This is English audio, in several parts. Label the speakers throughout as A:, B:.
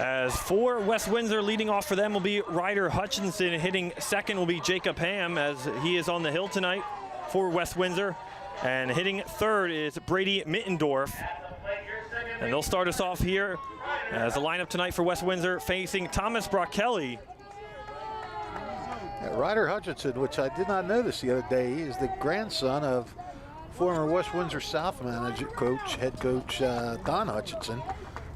A: As for West Windsor, leading off for them will be Ryder Hutchinson. Hitting second will be Jacob Ham, as he is on the hill tonight for West Windsor. And hitting third is Brady Mittendorf. And they'll start us off here as the lineup tonight for West Windsor facing Thomas Brockelli.
B: Ryder Hutchinson, which I did not notice the other day, is the grandson of former West Windsor South head coach Don Hutchinson.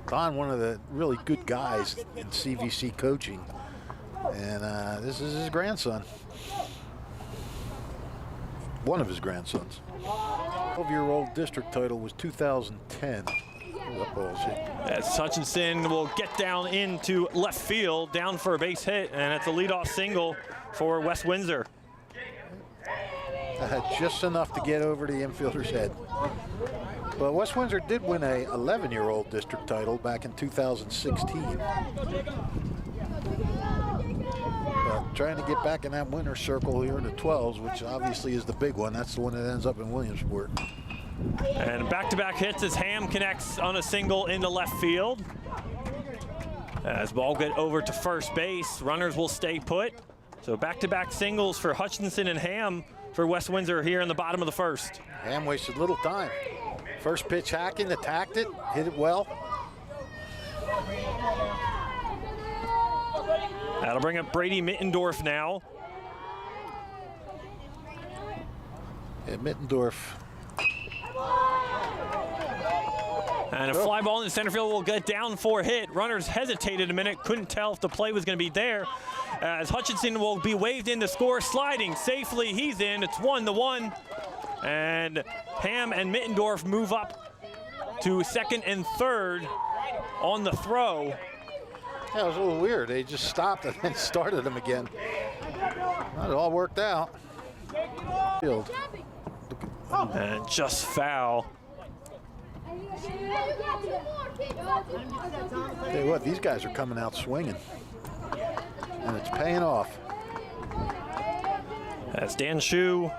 B: Don, one of the really good guys in CVC coaching. And this is his grandson. One of his grandsons. 12-year-old district title was 2010.
A: As Hutchinson will get down into left field, down for a base hit, and it's a leadoff single for West Windsor.
B: Just enough to get over the infielder's head. But West Windsor did win a 11-year-old district title back in 2016. But trying to get back in that winner's circle here in the 12s, which obviously is the big one. That's the one that ends up in Williamsport.
A: And back-to-back hits as Ham connects on a single into left field. As ball get over to first base, runners will stay put. So back-to-back singles for Hutchinson and Ham for West Windsor here in the bottom of the first.
B: Ham wasted little time. First pitch hacking, attacked it, hit it well.
A: That'll bring up Brady Mittendorf now.
B: Yeah, Mittendorf.
A: And a fly ball in the center field will get down for a hit. Runners hesitated a minute, couldn't tell if the play was going to be there. As Hutchinson will be waved in to score, sliding safely. He's in. It's 1-1. And Ham and Mittendorf move up to second and third on the throw.
B: Yeah, it was a little weird. They just stopped and then started them again. Well, it all worked out. Field.
A: And just foul.
B: Tell you what, these guys are coming out swinging. And it's paying off.
A: As Dan Shu,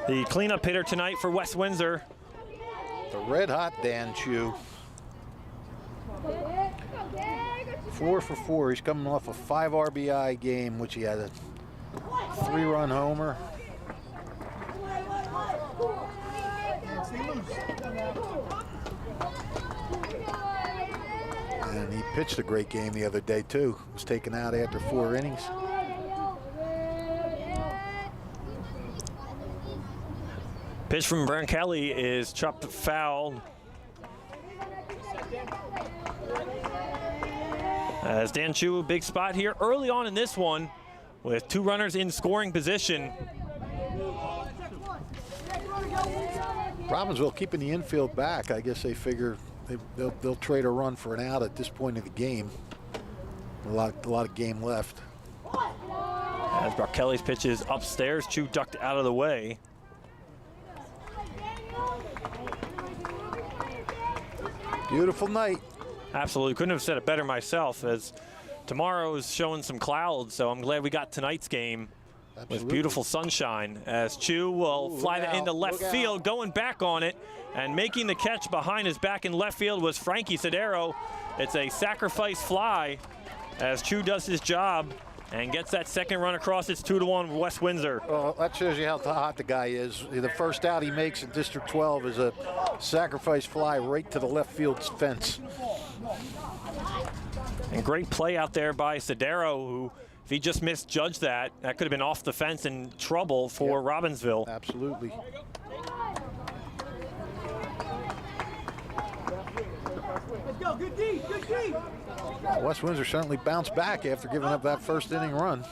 A: the cleanup hitter tonight for West Windsor.
B: The red-hot Dan Chu. 4 for 4. He's coming off a 5 RBI game, which he had a 3-run homer. And he pitched a great game the other day, too. Was taken out after 4 innings.
A: Pitch from Brockelli is chopped foul. As Dan Chu, big spot here early on in this one with 2 runners in scoring position.
B: Robbinsville keeping the infield back. I guess they figure they'll trade a run for an out at this point of the game. A lot of game left.
A: As Brockelli's pitch is upstairs, Chu ducked out of the way.
B: Beautiful night.
A: Absolutely, couldn't have said it better myself, as tomorrow is showing some clouds, so I'm glad we got tonight's game. Absolutely. With beautiful sunshine, as Chu will fly that into left field, going back on it, and making the catch behind his back in left field was Frankie Sodero. It's a sacrifice fly as Chu does his job and gets that second run across. It's 2-1 West Windsor.
B: Well, that shows you how hot the guy is. The first out he makes in District 12 is a sacrifice fly right to the left field fence.
A: And great play out there by Sodero, who, if he just misjudged that could have been off the fence and trouble for Robbinsville.
B: Absolutely.
C: Let's go, good D, good D.
B: West Windsor certainly bounced back after giving up that first inning run.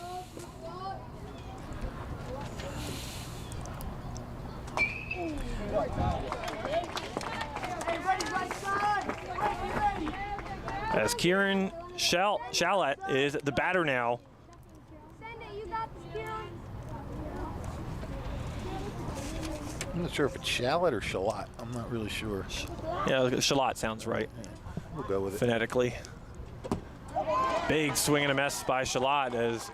A: As Kieran Shalat is the batter now.
B: I'm not sure if it's Shalat or Shalat. I'm not really sure.
A: Yeah, Shalat sounds right.
B: Yeah, we'll go with it.
A: Phonetically. Big swing and a miss by Shalat as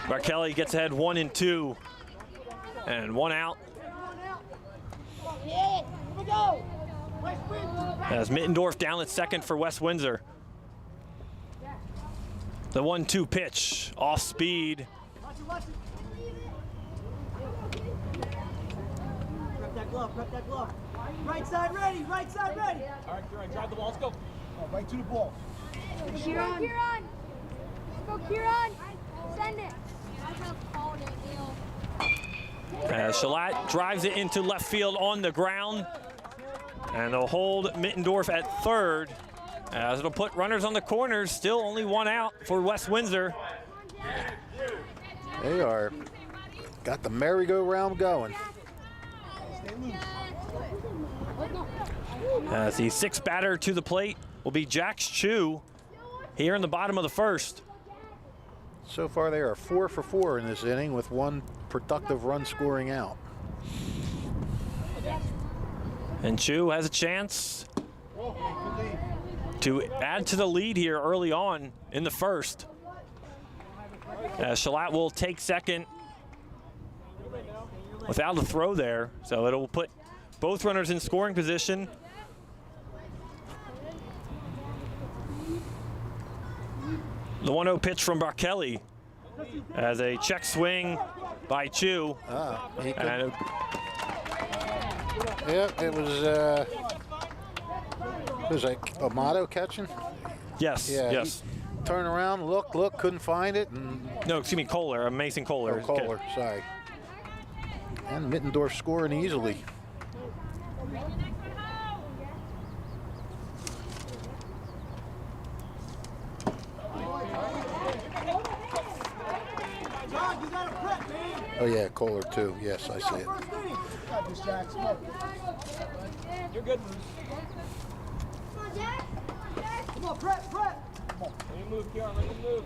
A: Brockelli gets ahead 1-2. And 1 out. As Mittendorf down at second for West Windsor. The 1-2 pitch, off speed.
C: Prep that glove, prep that glove. Right side ready, right side ready.
D: All right, Kieran, drive the ball, let's go.
C: Right to the ball.
E: Kieran. Kieran. Let's go, Kieran. Send it.
A: As Shalat drives it into left field on the ground. And they'll hold Mittendorf at third. As it'll put runners on the corners. Still only one out for West Windsor.
B: They are got the merry-go-round going.
A: As the sixth batter to the plate will be Jax Chu here in the bottom of the first.
B: So far, they are 4 for 4 in this inning with one productive run scoring out.
A: And Chu has a chance to add to the lead here early on in the first. As Shalat will take second without a throw there, so it'll put both runners in scoring position. The 1-0 pitch from Barkelli as a check swing by Chu. And
B: it was like Amato catching.
A: yes,
B: Yeah,
A: yes.
B: Turn around, look, couldn't find it. And
A: No, excuse me, Kohler, Mason Kohler.
B: Kohler, sorry. And Mittendorf scoring easily. Oh yeah, Kohler too. Yes, I see it.
D: You're good.
C: Come on, prep.
D: Let me move, Kieran, let me move.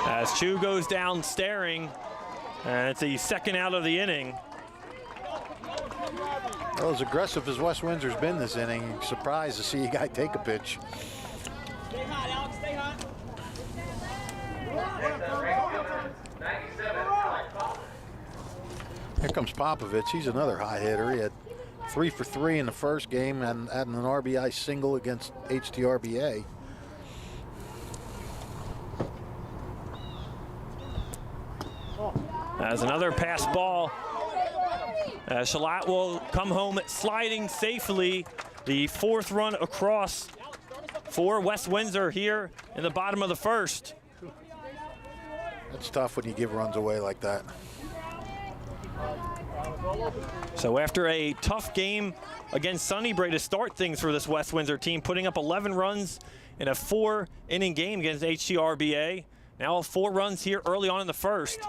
A: As Chu goes down staring, and it's the second out of the inning.
B: Well, as aggressive as West Windsor's been this inning, surprised to see a guy take a pitch.
D: Stay hot, Alex, stay hot.
B: Here comes Popovich. He's another high hitter. He had 3 for 3 in the first game and adding an RBI single against HTRBA.
A: As another pass ball. Shalat will come home sliding safely. The fourth run across for West Windsor here in the bottom of the first.
B: It's tough when you give runs away like that.
A: So after a tough game against Sunnybrae to start things for this West Windsor team, putting up 11 runs in a 4-inning game against HTRBA. Now 4 runs here early on in the first.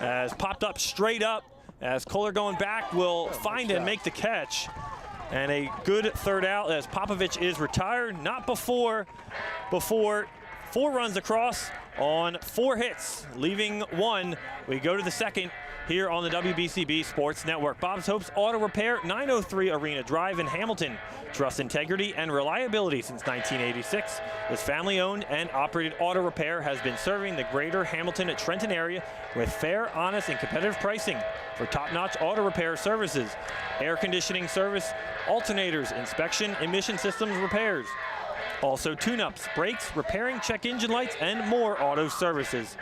A: As popped up straight up, as Kohler going back will find and make the catch. And a good third out as Popovich is retired. Not before 4 runs across on 4 hits, leaving 1. We go to the second here on the WBCB Sports Network. Bob's Hopes Auto Repair, 903 Arena Drive in Hamilton. Trust, integrity, and reliability since 1986. This family-owned and operated auto repair has been serving the greater Hamilton and Trenton area with fair, honest, and competitive pricing for top-notch auto repair services, air conditioning service, alternators, inspection, emission systems repairs. Also tune-ups, brakes, repairing check engine lights, and more auto services.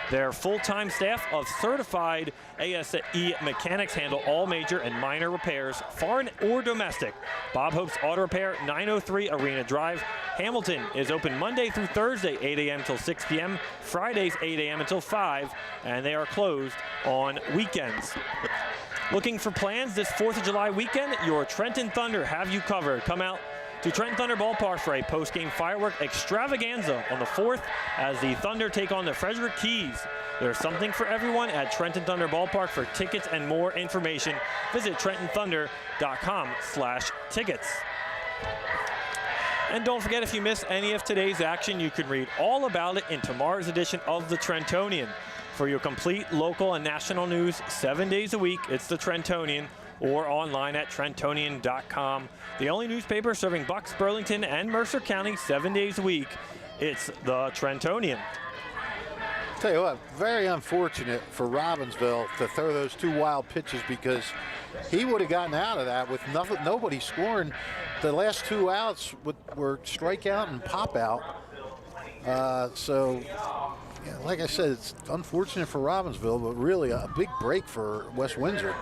A: Their full-time staff of certified ASE mechanics handle all major and minor repairs, foreign or domestic. Bob Hope's Auto Repair, 903 Arena Drive. Hamilton is open Monday through Thursday, 8 a.m. till 6 p.m., Fridays, 8 a.m. until 5, and they are closed on weekends. Looking for plans this 4th of July weekend? Your Trenton Thunder have you covered. Come out to Trenton Thunder Ballpark for a post-game firework extravaganza on the 4th as the Thunder take on the Frederick Keys. There's something for everyone at Trenton Thunder Ballpark. For tickets and more information, visit trentonthunder.com/tickets. And don't forget, if you missed any of today's action, you can read all about it in tomorrow's edition of the Trentonian. For your complete local and national news 7 days a week, it's the Trentonian, or online at Trentonian.com. The only newspaper serving Bucks, Burlington, and Mercer County 7 days a week. It's the Trentonian.
B: Tell you what, very unfortunate for Robbinsville to throw those 2 wild pitches, because he would have gotten out of that with nobody scoring. The last 2 outs were strikeout and pop out. So, yeah, like I said, it's unfortunate for Robbinsville, but really a big break for West Windsor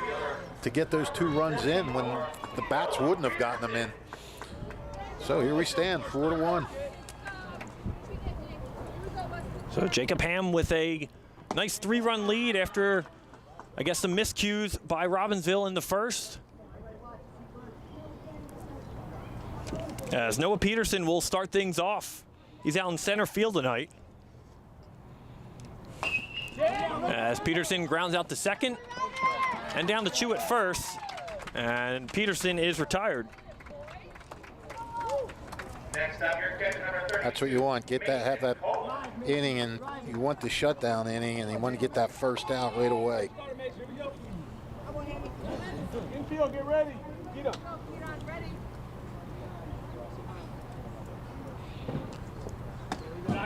B: to get those 2 runs in when the bats wouldn't have gotten them in. So here we stand, 4-1.
A: So Jacob Ham with a nice 3-run lead after, I guess, some miscues by Robbinsville in the first. As Noah Peterson will start things off. He's out in center field tonight. As Peterson grounds out to second and down to Chu at first. And Peterson is retired.
B: That's what you want. Have that inning, and you want the shutdown inning, and you want to get that first out right away.
D: Infield, get ready. Get up.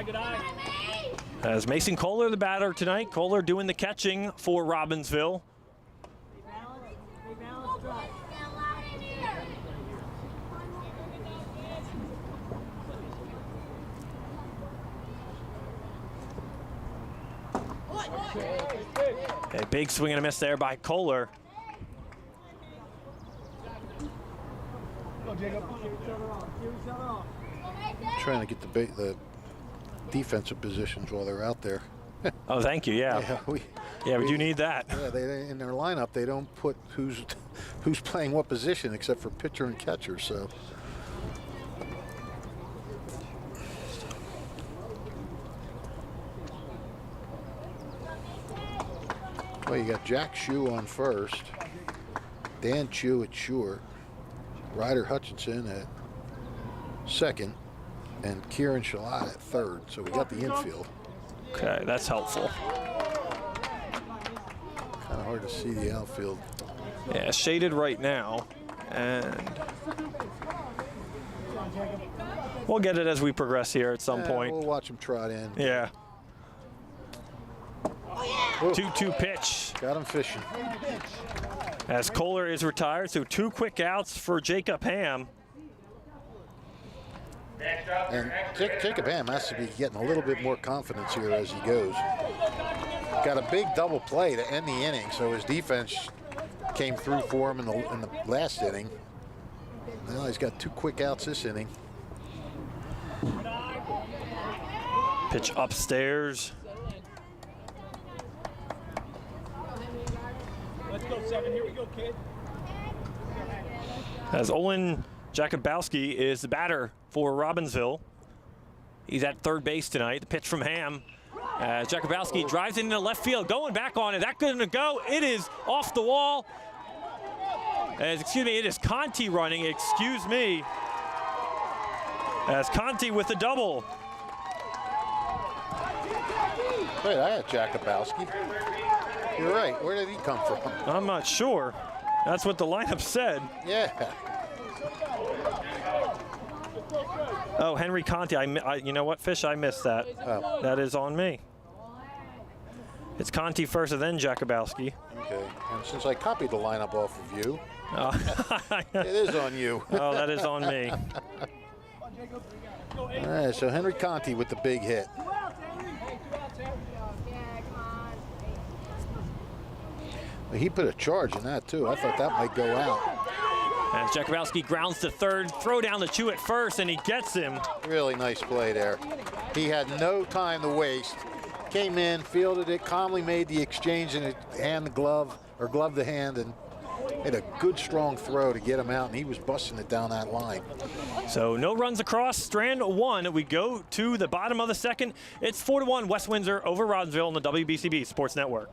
D: Good eye.
A: As Mason Kohler the batter tonight. Kohler doing the catching for Robbinsville. A big swing and a miss there by Kohler.
B: Trying to get the defensive positions while they're out there.
A: Oh, thank you. Yeah. We do need that.
B: Yeah, they in their lineup they don't put who's playing what position except for pitcher and catcher. So. Well, you got Jack Shue on first, Dan Chu at short, Ryder Hutchinson at second, and Kieran Shalat at third. So we got the infield.
A: Okay, that's helpful.
B: Kind of hard to see the outfield.
A: Yeah, shaded right now, and we'll get it as we progress here at some point.
B: We'll watch him trot in.
A: Yeah.
B: Whoa.
A: 2-2 pitch.
B: Got him fishing.
A: As Kohler is retired, so 2 quick outs for Jacob Ham.
B: And Jacob Ham has to be getting a little bit more confidence here as he goes. Got a big double play to end the inning, so his defense came through for him in the last inning. Now he's got 2 quick outs this inning.
A: Pitch upstairs.
D: Let's go, 7. Here we go, kid.
A: As Olin Jakubowski is the batter for Robbinsville. He's at third base tonight. The pitch from Ham. Jakubowski drives into left field, going back on it. That gonna go. It is off the wall. Excuse me, it is Conti running. Excuse me. As Conti with the double.
B: Wait, I had Jakubowski. You're right. Where did he come from?
A: I'm not sure. That's what the lineup said.
B: Yeah.
A: Oh, Henry Conti. You know what, Fish? I missed that.
B: Oh.
A: That is on me. It's Conti first and then Jakubowski.
B: Okay. And since I copied the lineup off of you,
A: Oh.
B: it is on you.
A: Oh, that is on me.
B: All right, so Henry Conti with the big hit. He put a charge in that, too. I thought that might go out.
A: As Jakubowski grounds to third, throw down the Chu at first, and he gets him.
B: Really nice play there. He had no time to waste. Came in, fielded it, calmly made the exchange, and hand the glove, or glove the hand, and made a good, strong throw to get him out, and he was busting it down that line.
A: So no runs across, strand 1. We go to the bottom of the second. It's 4-1 West Windsor over Robbinsville on the WBCB Sports Network.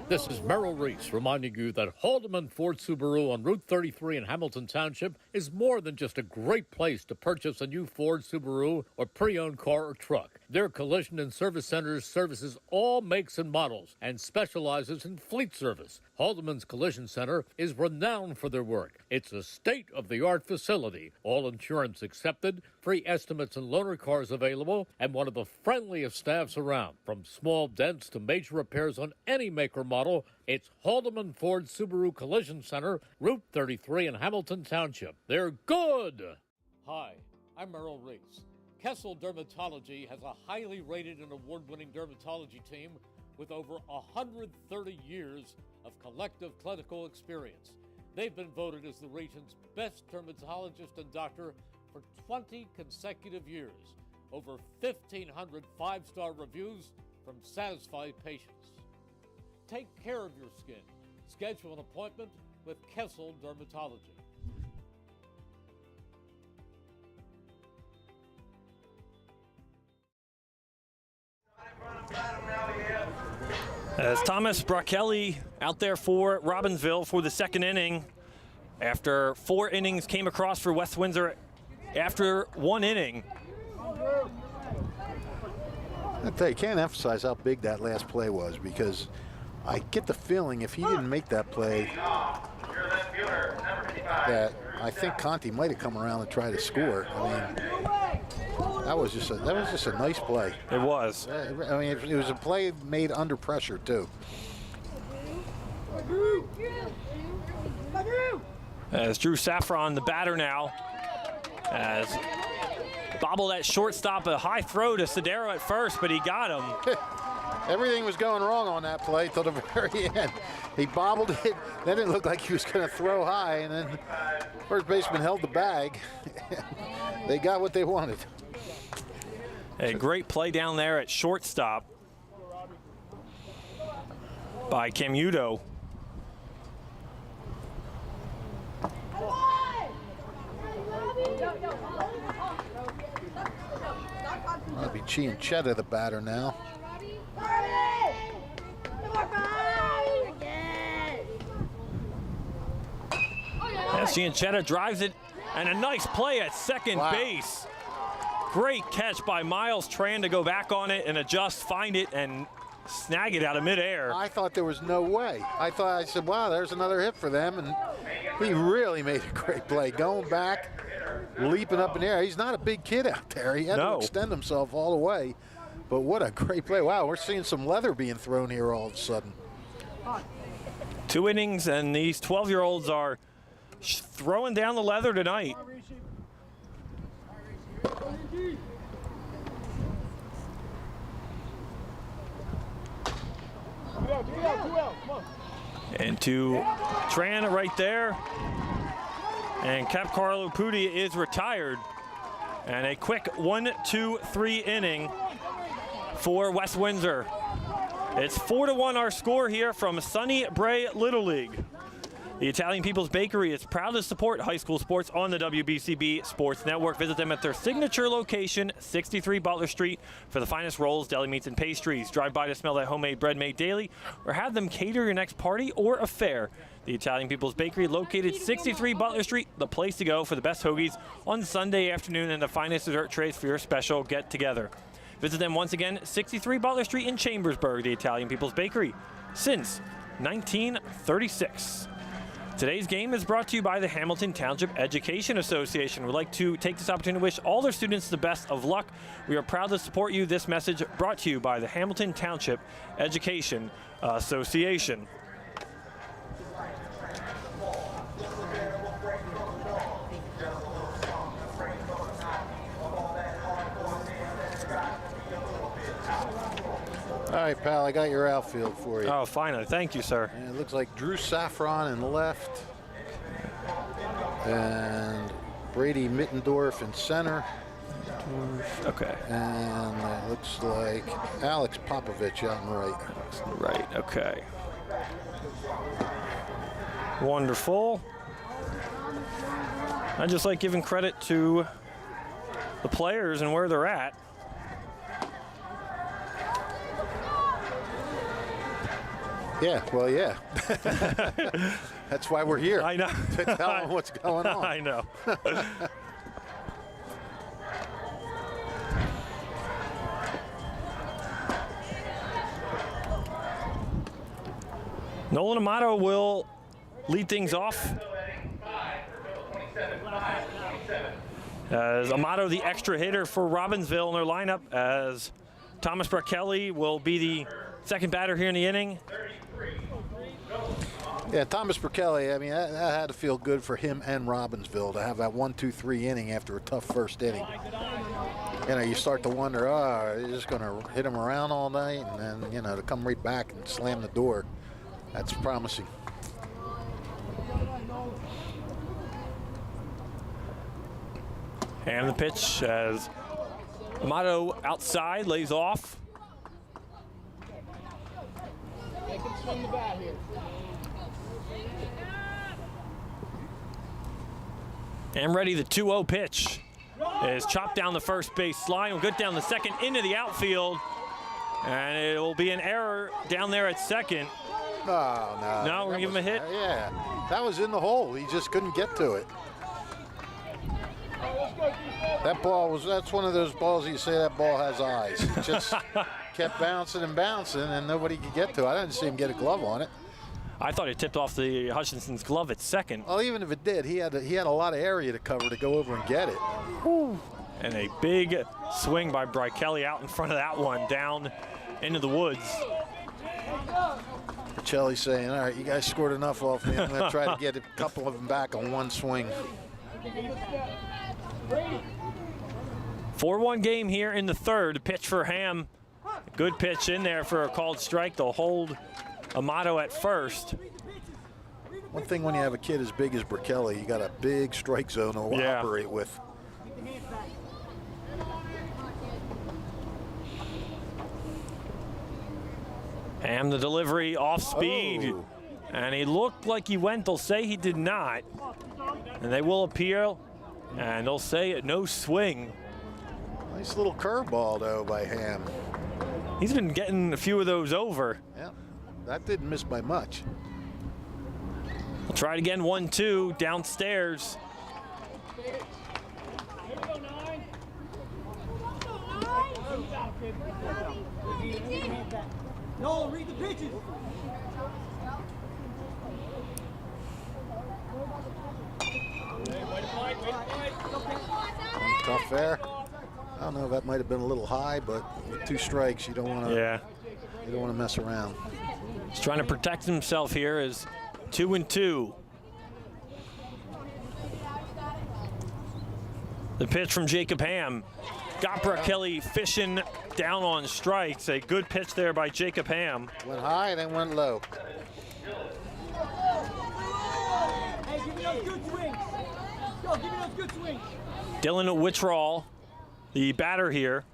F: This is Merrill Reese reminding you that Haldeman Ford Subaru on Route 33 in Hamilton Township is more than just a great place to purchase a new Ford Subaru or pre-owned car or truck. Their collision and service centers services all makes and models and specializes in fleet service. Haldeman's Collision Center is renowned for their work. It's a state-of-the-art facility, all insurance accepted, free estimates and loaner cars available, and one of the friendliest staffs around. From small dents to major repairs on any make or model, it's Haldeman Ford Subaru Collision Center, Route 33 in Hamilton Township. They're good! Hi, I'm Merrill Reese. Kessel Dermatology has a highly rated and award-winning dermatology team with over 130 years of collective clinical experience. They've been voted as the region's best dermatologist and doctor for 20 consecutive years. Over 1,500 five-star reviews from satisfied patients. Take care of your skin. Schedule an appointment with Kessel Dermatology.
A: As Thomas Brachelli out there for Robbinsville for the second inning. After 4 innings came across for West Windsor after 1 inning.
B: I tell you, can't emphasize how big that last play was, because I get the feeling if he didn't make that play, that I think Conti might have come around and tried to score. I mean, that was just a nice play.
A: It was.
B: I mean, it was a play made under pressure too.
A: As Drew Saffron, the batter now, as bobbled at shortstop, a high throw to Sodero at first, but he got him.
B: Everything was going wrong on that play till the very end. He bobbled it, then it looked like he was going to throw high, and then first baseman held the bag. They got what they wanted.
A: A great play down there at shortstop by Camuto.
B: That'll be Chianchetta, the batter now.
A: As Chianchetta drives it, and a nice play at second base. Great catch by Miles Tran to go back on it and adjust, find it, and snag it out of midair.
B: I thought there was no way. I said, wow, there's another hit for them, and he really made a great play. Going back, leaping up in the air. He's not a big kid out there. He had to extend himself all the way. But what a great play. Wow, we're seeing some leather being thrown here all of a sudden.
A: 2 innings, and these 12-year-olds are throwing down the leather tonight. And to Tran right there. And Cap Carlo Pudi is retired. And a quick 1-2-3 inning for West Windsor. It's 4-1 our score here from Sunnybrae Little League. The Italian People's Bakery is proud to support high school sports on the WBCB Sports Network. Visit them at their signature location, 63 Butler Street, for the finest rolls, deli meats, and pastries. Drive by to smell that homemade bread made daily, or have them cater your next party or affair. The Italian People's Bakery, located 63 Butler Street, the place to go for the best hoagies on Sunday afternoon and the finest dessert trays for your special get-together. Visit them once again, 63 Butler Street in Chambersburg, the Italian People's Bakery, since 1936. Today's game is brought to you by the Hamilton Township Education Association. We'd like to take this opportunity to wish all their students the best of luck. We are proud to support you. This message brought to you by the Hamilton Township Education Association.
B: All right, pal, I got your outfield for you.
A: Oh, finally. Thank you, sir.
B: And it looks like Drew Saffron in left. And Brady Mittendorf in center.
A: Okay.
B: And it looks like Alex Popovich out in right.
A: Right, okay. Wonderful. I just like giving credit to the players and where they're at.
B: Yeah, well, yeah. That's why we're here.
A: I know.
B: To tell them what's going on.
A: I know. Nolan Amato will lead things off. As Amato, the extra hitter for Robbinsville in their lineup, as Thomas Brakelli will be the second batter here in the inning.
B: Yeah, Thomas Brakelli, I mean, that had to feel good for him and Robbinsville to have that 1-2-3 inning after a tough first inning. You know, you start to wonder, oh, you're just going to hit him around all night, and then, you know, to come right back and slam the door. That's promising.
A: And the pitch as Amato outside, lays off.
D: They can swing the bat here.
A: And ready, the 2-0 pitch is chopped down the first base line. Will get down the second into the outfield. And it will be an error down there at second.
B: Oh, no.
A: No, we're going to give him a hit?
B: Yeah, that was in the hole. He just couldn't get to it. That ball was, that's one of those balls you say that ball has eyes. It just kept bouncing and bouncing, and nobody could get to it. I didn't see him get a glove on it.
A: I thought it tipped off the Hutchinson's glove at second.
B: Well, even if it did, he had a lot of area to cover to go over and get it.
A: Whew. And a big swing by Brakelli out in front of that one, down into the woods.
B: Brakelli saying, all right, you guys scored enough off me. I'm going to try to get a couple of them back on one swing.
A: 4-1 game here in the third. Pitch for Ham. Good pitch in there for a called strike. They'll hold Amato at first.
B: One thing when you have a kid as big as Brakelli, you got a big strike zone to operate with.
A: Ham the delivery off speed.
B: Oh.
A: And he looked like he went. They'll say he did not. And they will appeal. And they'll say no swing.
B: Nice little curveball, though, by Ham.
A: He's been getting a few of those over.
B: Yeah, that didn't miss by much.
A: We'll try it again, 1-2, downstairs.
C: No, read the pitches.
B: Tough there. I don't know, that might have been a little high, but with 2 strikes, you don't want to.
A: Yeah.
B: You don't want to mess around.
A: He's trying to protect himself here as 2-2. The pitch from Jacob Ham. Got Brakelli fishing down on strikes. A good pitch there by Jacob Ham.
B: Went high, then went low.
C: Hey, give me those good swings. Go, give me those good swings.
A: Dylan Wittrall, the batter here.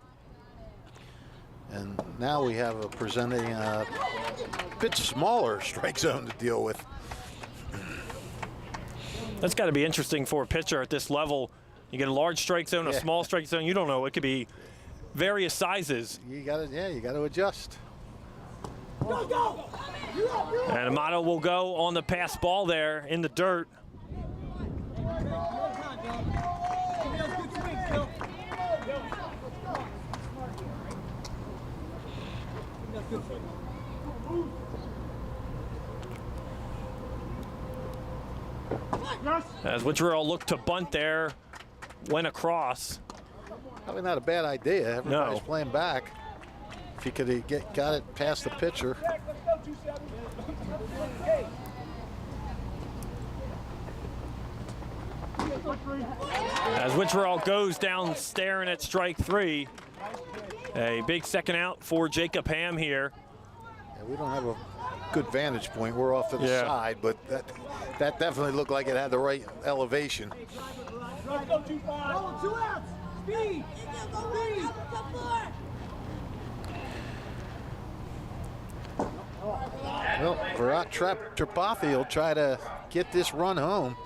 B: And now we have presenting a bit smaller strike zone to deal with.
A: That's got to be interesting for a pitcher at this level. You get a large strike zone, a small strike zone. You don't know. It could be various sizes.
B: You got to, you got to adjust.
C: Go, go. You're up, you're up.
A: And Amato will go on the pass ball there in the dirt.
C: Give me those good swings, Bill. Good swing.
A: As Wittrell looked to bunt there, went across.
B: Probably not a bad idea. Everybody's
A: No.
B: playing back. If you could got it past the pitcher.
A: As Wittrell goes down staring at strike 3. A big second out for Jacob Ham here.
B: Yeah, we don't have a good vantage point. We're off to the side, but that definitely looked like it had the right elevation.
C: Go, 2 outs. Speed. Speed.
B: Well, Virat Tripathi will try to get this run home.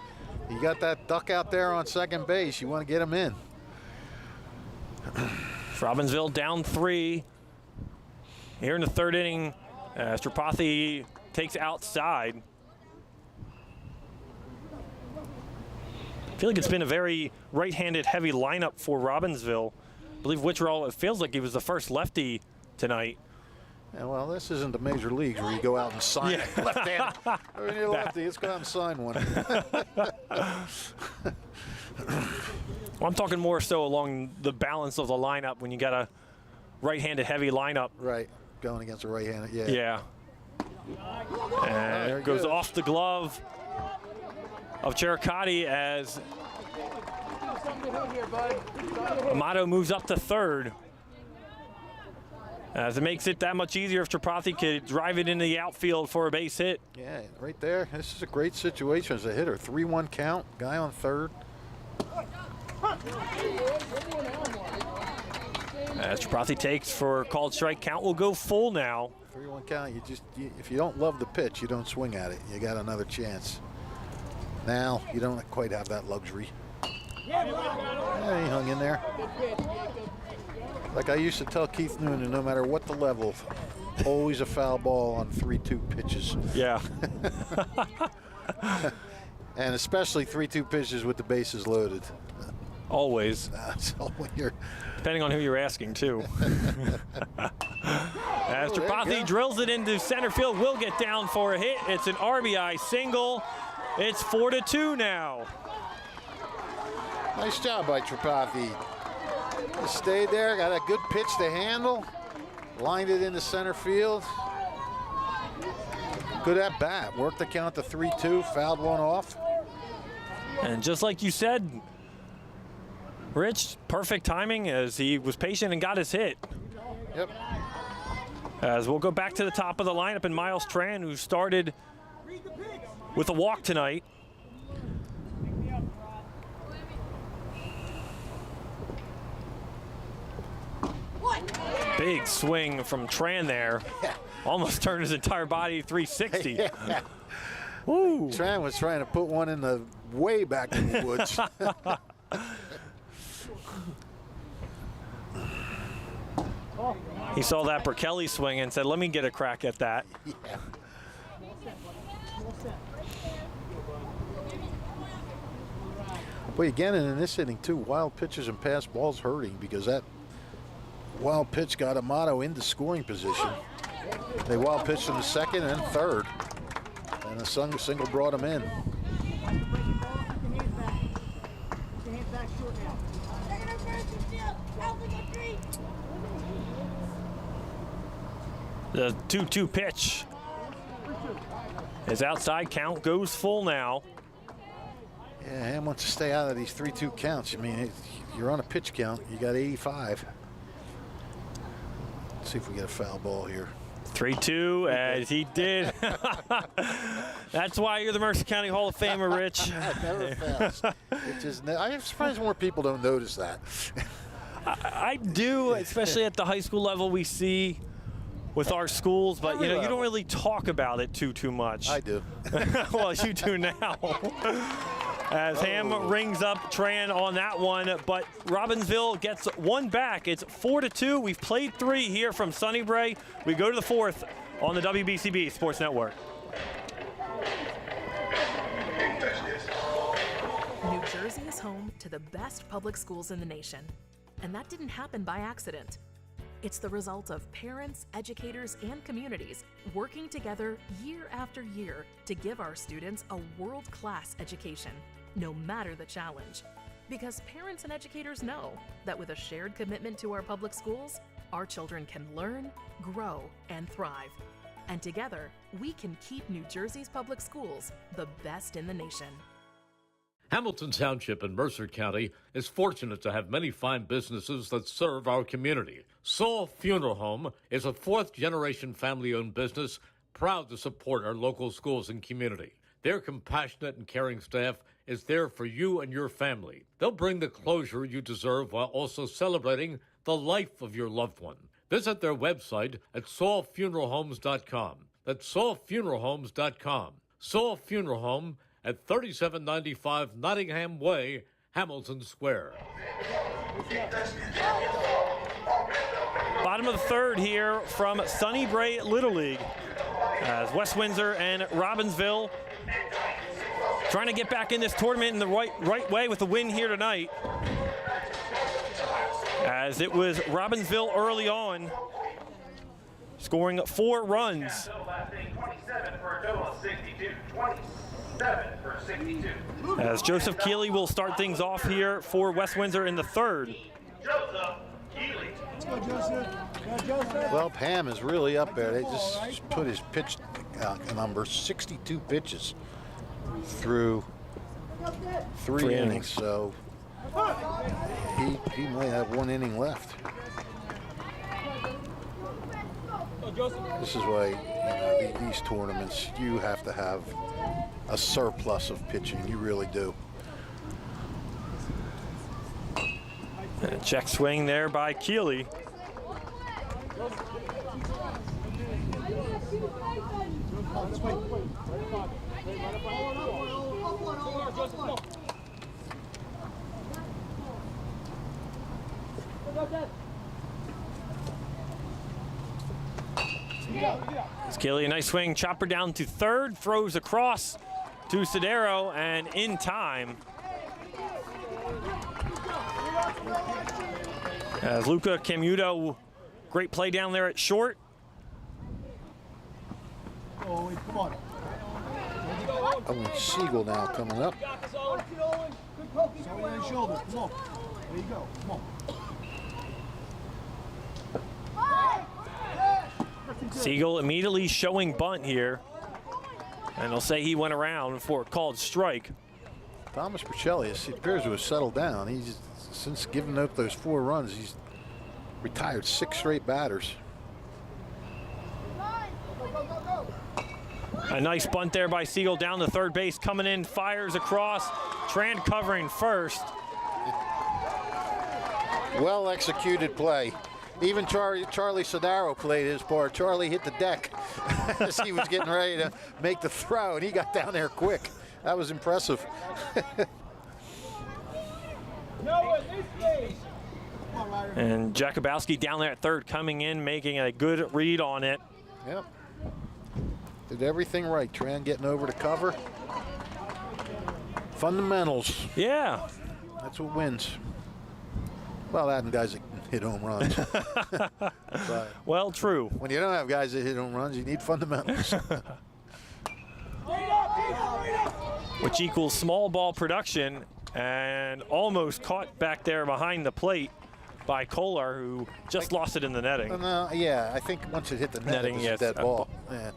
B: You got that duck out there on second base. You want to get him in.
A: Robbinsville down 3 here in the third inning. Tripathi takes outside. I feel like it's been a very right-handed heavy lineup for Robbinsville. I believe Witcherall, it feels like he was the first lefty tonight.
B: Yeah, well, this isn't the major leagues where you go out and sign it. Left-handed. When you're lefty, let's go out and sign one.
A: Well, I'm talking more so along the balance of the lineup when you got a right-handed heavy lineup.
B: Right, going against a right-handed, yeah.
A: Yeah. And it goes off the glove of Chiricotti as Amato moves up to third. As it makes it that much easier if Tripathi could drive it into the outfield for a base hit.
B: Yeah, right there. This is a great situation as a hitter. 3-1 count, guy on third.
A: As Tripathi takes for called strike, count will go full now.
B: 3-1 count, if you don't love the pitch, you don't swing at it. You got another chance. Now, you don't quite have that luxury. Yeah, he hung in there. Like I used to tell Keith Noonan, no matter what the level, always a foul ball on 3-2 pitches.
A: Yeah.
B: And especially 3-2 pitches with the bases loaded.
A: Always.
B: So when you're
A: depending on who you're asking, too. As Tripathi drills it into center field, will get down for a hit. It's an RBI single. It's 4-2 now.
B: Nice job by Tripathi. Just stayed there, got a good pitch to handle, lined it into center field. Good at bat, worked the count to 3-2, fouled one off.
A: And just like you said, Rich, perfect timing as he was patient and got his hit.
B: Yep.
A: As we'll go back to the top of the lineup and Miles Tran, who started with a walk tonight. Big swing from Tran there.
B: Yeah.
A: Almost turned his entire body 360.
B: Yeah.
A: Woo.
B: Tran was trying to put one in the way back in the woods.
A: He saw that Berkeley swing and said, let me get a crack at that.
B: Yeah. But again, in this inning too, wild pitches and pass balls hurting because that wild pitch got Amato into scoring position. They wild pitched him to second and third, and a single brought him in.
A: The 2-2 pitch. His outside count goes full now.
B: Yeah, Ham wants to stay out of these 3-2 counts. I mean, you're on a pitch count. You got 85. Let's see if we get a foul ball here.
A: 3-2, as he did. That's why you're the Mercer County Hall of Famer, Rich.
B: Never fails. I'm surprised more people don't notice that.
A: I do, especially at the high school level. We see with our schools, but you know, you don't really talk about it too much.
B: I do.
A: Well, you do now. As Ham rings up Tran on that one, but Robbinsville gets one back. It's 4-2. We've played 3 here from Sunnybrae. We go to the 4th on the WBCB Sports Network.
G: New Jersey is home to the best public schools in the nation, and that didn't happen by accident. It's the result of parents, educators, and communities working together year after year to give our students a world-class education, no matter the challenge. Because parents and educators know that with a shared commitment to our public schools, our children can learn, grow, and thrive. And together, we can keep New Jersey's public schools the best in the nation.
F: Hamilton Township in Mercer County is fortunate to have many fine businesses that serve our community. Saul Funeral Home is a 4th-generation family-owned business proud to support our local schools and community. Their compassionate and caring staff is there for you and your family. They'll bring the closure you deserve while also celebrating the life of your loved one. Visit their website at saulfuneralhomes.com. That's saulfuneralhomes.com. Saul Funeral Home at 3795 Nottingham Way, Hamilton Square.
A: Bottom of the 3rd here from Sunnybrae Little League. as West Windsor and Robbinsville trying to get back in this tournament in the right way with a win here tonight. As it was Robbinsville early on, scoring 4 runs. As Joseph Keeley will start things off here for West Windsor in the 3rd.
B: Well, Pam is really up there. They just put his pitch number, 62 pitches through 3 innings. So he might have 1 inning left. This is why, you know, these tournaments, you have to have a surplus of pitching. You really do.
A: And a check swing there by Keeley. It's Keeley, a nice swing, chopper down to 3rd, throws across to Sodero, and in time. As Luca Camuto, great play down there at short.
C: Oh, come on.
B: Owen Siegel now coming up.
C: Shoulder. Come on. There you go. Come on.
A: Siegel immediately showing bunt here. And they'll say he went around for a called strike.
B: Thomas Bercelli appears to have settled down. He's, since giving up those 4 runs, he's retired 6 straight batters.
A: A nice bunt there by Siegel down to 3rd base, coming in, fires across. Tran covering first.
B: Well executed play. Even Charlie Sodaro played his part. Charlie hit the deck as he was getting ready to make the throw, and he got down there quick. That was impressive.
A: And Jakubowski down there at 3rd, coming in, making a good read on it.
B: Yep. Did everything right. Tran getting over to cover. Fundamentals.
A: Yeah.
B: That's what wins. Well, that and guys that hit home runs. But
A: well, true.
B: when you don't have guys that hit home runs, you need fundamentals.
A: Which equals small ball production, and almost caught back there behind the plate by Kolar, who just lost it in the netting.
B: No, yeah, I think once it hit the net,
A: Netting,
B: it was
A: yes.
B: a dead ball. Yeah.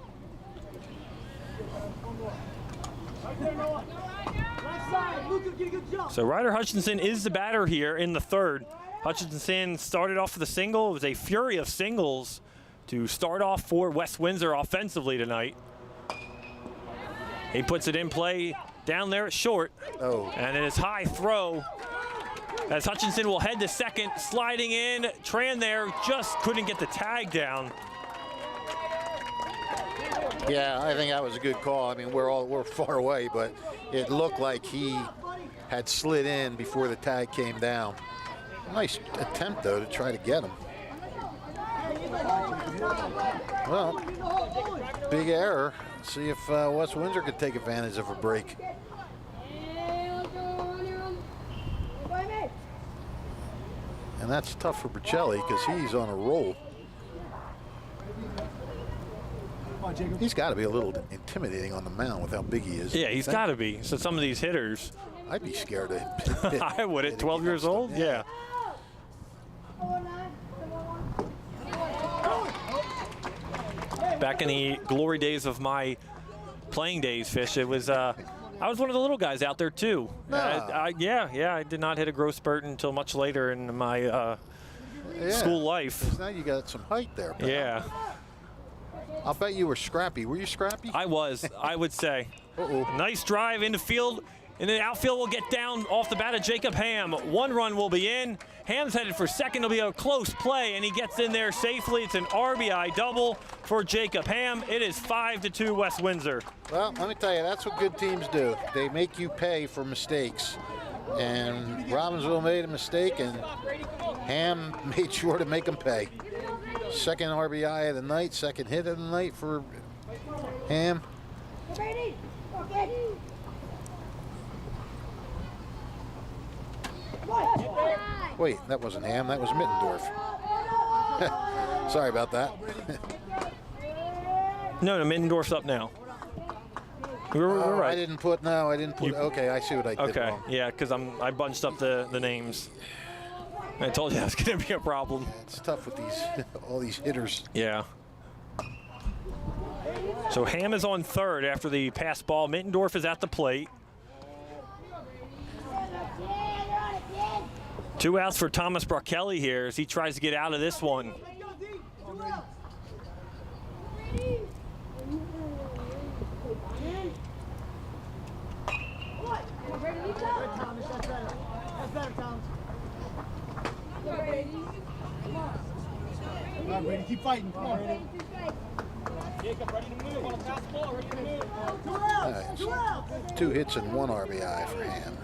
A: So Ryder Hutchinson is the batter here in the 3rd. Hutchinson started off with a single. It was a flurry of singles to start off for West Windsor offensively tonight. He puts it in play down there at short.
B: Oh.
A: And it is high throw as Hutchinson will head to 2nd, sliding in. Tran there just couldn't get the tag down.
B: Yeah, I think that was a good call. I mean, we're far away, but it looked like he had slid in before the tag came down. Nice attempt, though, to try to get him. Well, big error. See if West Windsor could take advantage of a break. And that's tough for Bercelli because he's on a roll. He's got to be a little intimidating on the mound with how big he is.
A: Yeah, he's got to be. So some of these hitters.
B: I'd be scared to
A: I would at 12 years old, yeah. Back in the glory days of my playing days, Fish, it was, I was one of the little guys out there too. Yeah, I did not hit a growth spurt until much later in my school life.
B: Now you got some height there. Pal.
A: Yeah.
B: I'll bet you were scrappy. Were you scrappy?
A: I was, I would say.
B: Uh-oh.
A: Nice drive into field. And the outfield will get down off the bat of Jacob Ham. 1 run will be in. Ham's headed for 2nd. It'll be a close play, and he gets in there safely. It's an RBI double for Jacob Ham. It is 5-2 West Windsor.
B: Well, let me tell you, that's what good teams do. They make you pay for mistakes. And Robbinsville made a mistake, and Ham made sure to make them pay. 2nd RBI of the night, 2nd hit of the night for Ham. Wait, that wasn't Ham. That was Mittendorf. Sorry about that.
A: No, Mittendorf's up now. We're right.
B: I didn't put. Okay, I see what I did
A: Okay,
B: wrong.
A: yeah, because I bunched up the names. I told you that's going to be a problem.
B: It's tough with all these hitters.
A: Yeah. So Ham is on third after the pass ball. Mittendorf is at the plate. 2 outs for Thomas Brachelli here as he tries to get out of this one.
C: That's better, Tom. Come on, Brady, keep fighting. Come on, Brady. Jacob, ready to move on a pass ball, ready to move. 2 outs, 2 outs.
B: 2 hits and 1 RBI for Ham.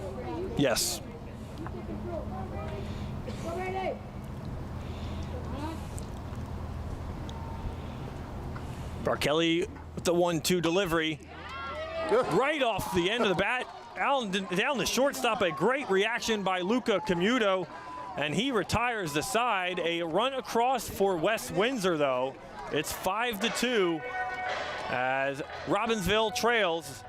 A: Yes. Brachelli with the 1-2 delivery. Right off the end of the bat. Down the shortstop, a great reaction by Luca Commuto, and he retires the side. A run across for West Windsor, though. It's 5-2 as Robbinsville trails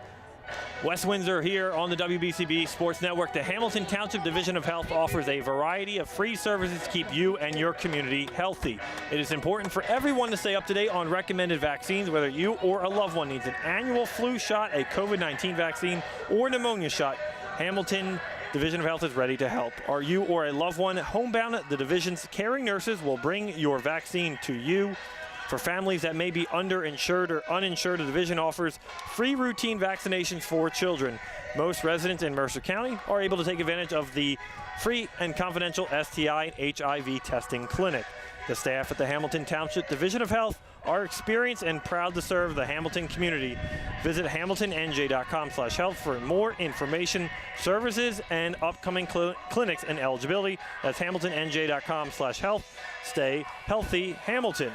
A: West Windsor here on the WBCB Sports Network. The Hamilton Township Division of Health offers a variety of free services to keep you and your community healthy. It is important for everyone to stay up to date on recommended vaccines, whether you or a loved one needs an annual flu shot, a COVID-19 vaccine, or pneumonia shot. Hamilton Division of Health is ready to help. Are you or a loved one homebound? The division's caring nurses will bring your vaccine to you. For families that may be underinsured or uninsured, the division offers free routine vaccinations for children. Most residents in Mercer County are able to take advantage of the free and confidential STI and HIV testing clinic. The staff at the Hamilton Township Division of Health are experienced and proud to serve the Hamilton community. Visit hamiltonnj.com/health for more information, services, and upcoming clinics and eligibility. That's hamiltonnj.com/health. Stay healthy, Hamilton.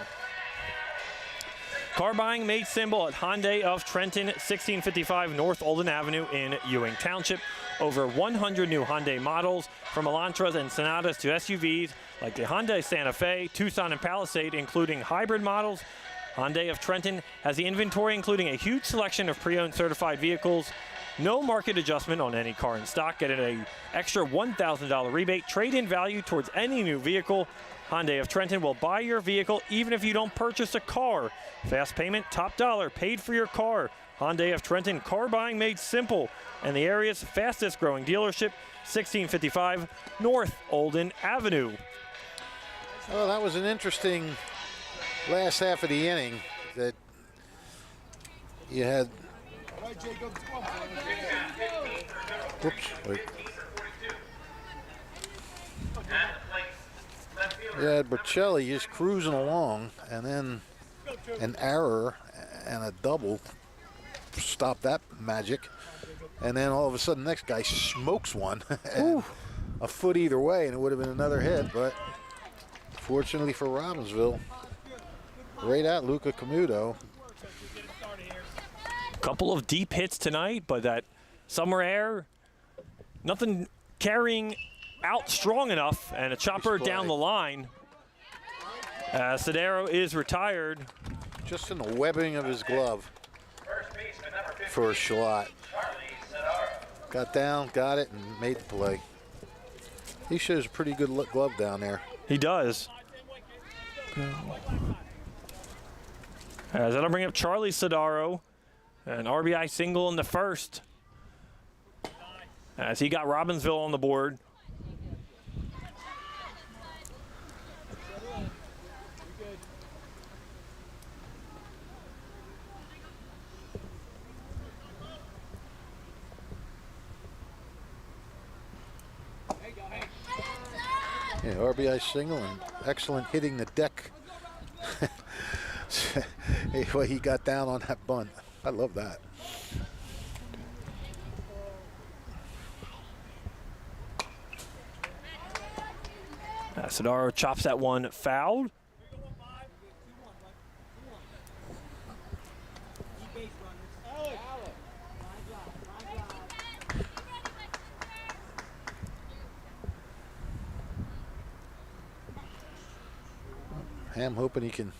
A: Car buying made simple at Hyundai of Trenton, 1655 North Olden Avenue in Ewing Township. Over 100 new Hyundai models, from Elantras and Sonatas to SUVs like the Hyundai Santa Fe, Tucson, and Palisade, including hybrid models. Hyundai of Trenton has the inventory, including a huge selection of pre-owned certified vehicles. No market adjustment on any car in stock. Get an extra $1,000 rebate, trade-in value towards any new vehicle. Hyundai of Trenton will buy your vehicle even if you don't purchase a car. Fast payment, top dollar, paid for your car. Hyundai of Trenton, car buying made simple. And the area's fastest growing dealership, 1655 North Olden Avenue.
B: Well, that was an interesting last half of the inning that you had. Whoops, wait. You had Brachelli just cruising along, and then an error and a double stopped that magic. And then all of a sudden, the next guy smokes one, and a foot either way, and it would have been another hit. But fortunately for Robbinsville, right at Luca Commuto.
A: Couple of deep hits tonight, but that summer air, nothing carrying out strong enough, and a chopper down the line. Sodero is retired.
B: Just in the webbing of his glove for a shot. Got down, got it, and made the play. He shows a pretty good glove down there.
A: He does. That'll bring up Charlie Sodaro. An RBI single in the first, as he got Robbinsville on the board.
B: Yeah, RBI single and excellent hitting the deck. Well, he got down on that bunt. I love that.
A: Sodaro chops that one fouled.
B: Ham hoping he can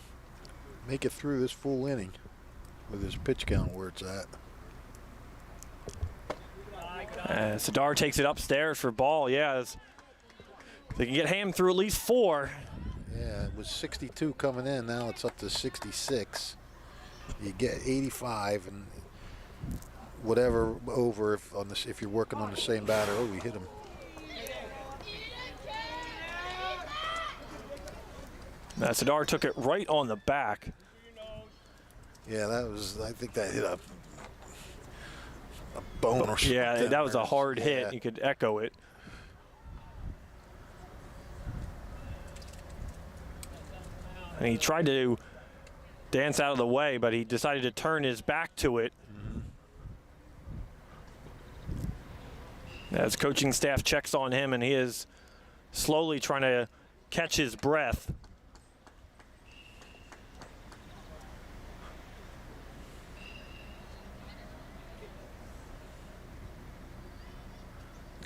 B: make it through this full inning with his pitch count where it's at.
A: Sadar takes it upstairs for ball. Yeah, they can get Ham through at least 4.
B: Yeah, it was 62 coming in. Now it's up to 66. You get 85 and whatever over if you're working on the same batter. Oh, we hit him.
A: Sadar took it right on the back.
B: Yeah, I think that hit a bone or something.
A: Yeah, that was a hard hit.
B: Yeah.
A: You could echo it. And he tried to dance out of the way, but he decided to turn his back to it. As coaching staff checks on him, and he is slowly trying to catch his breath.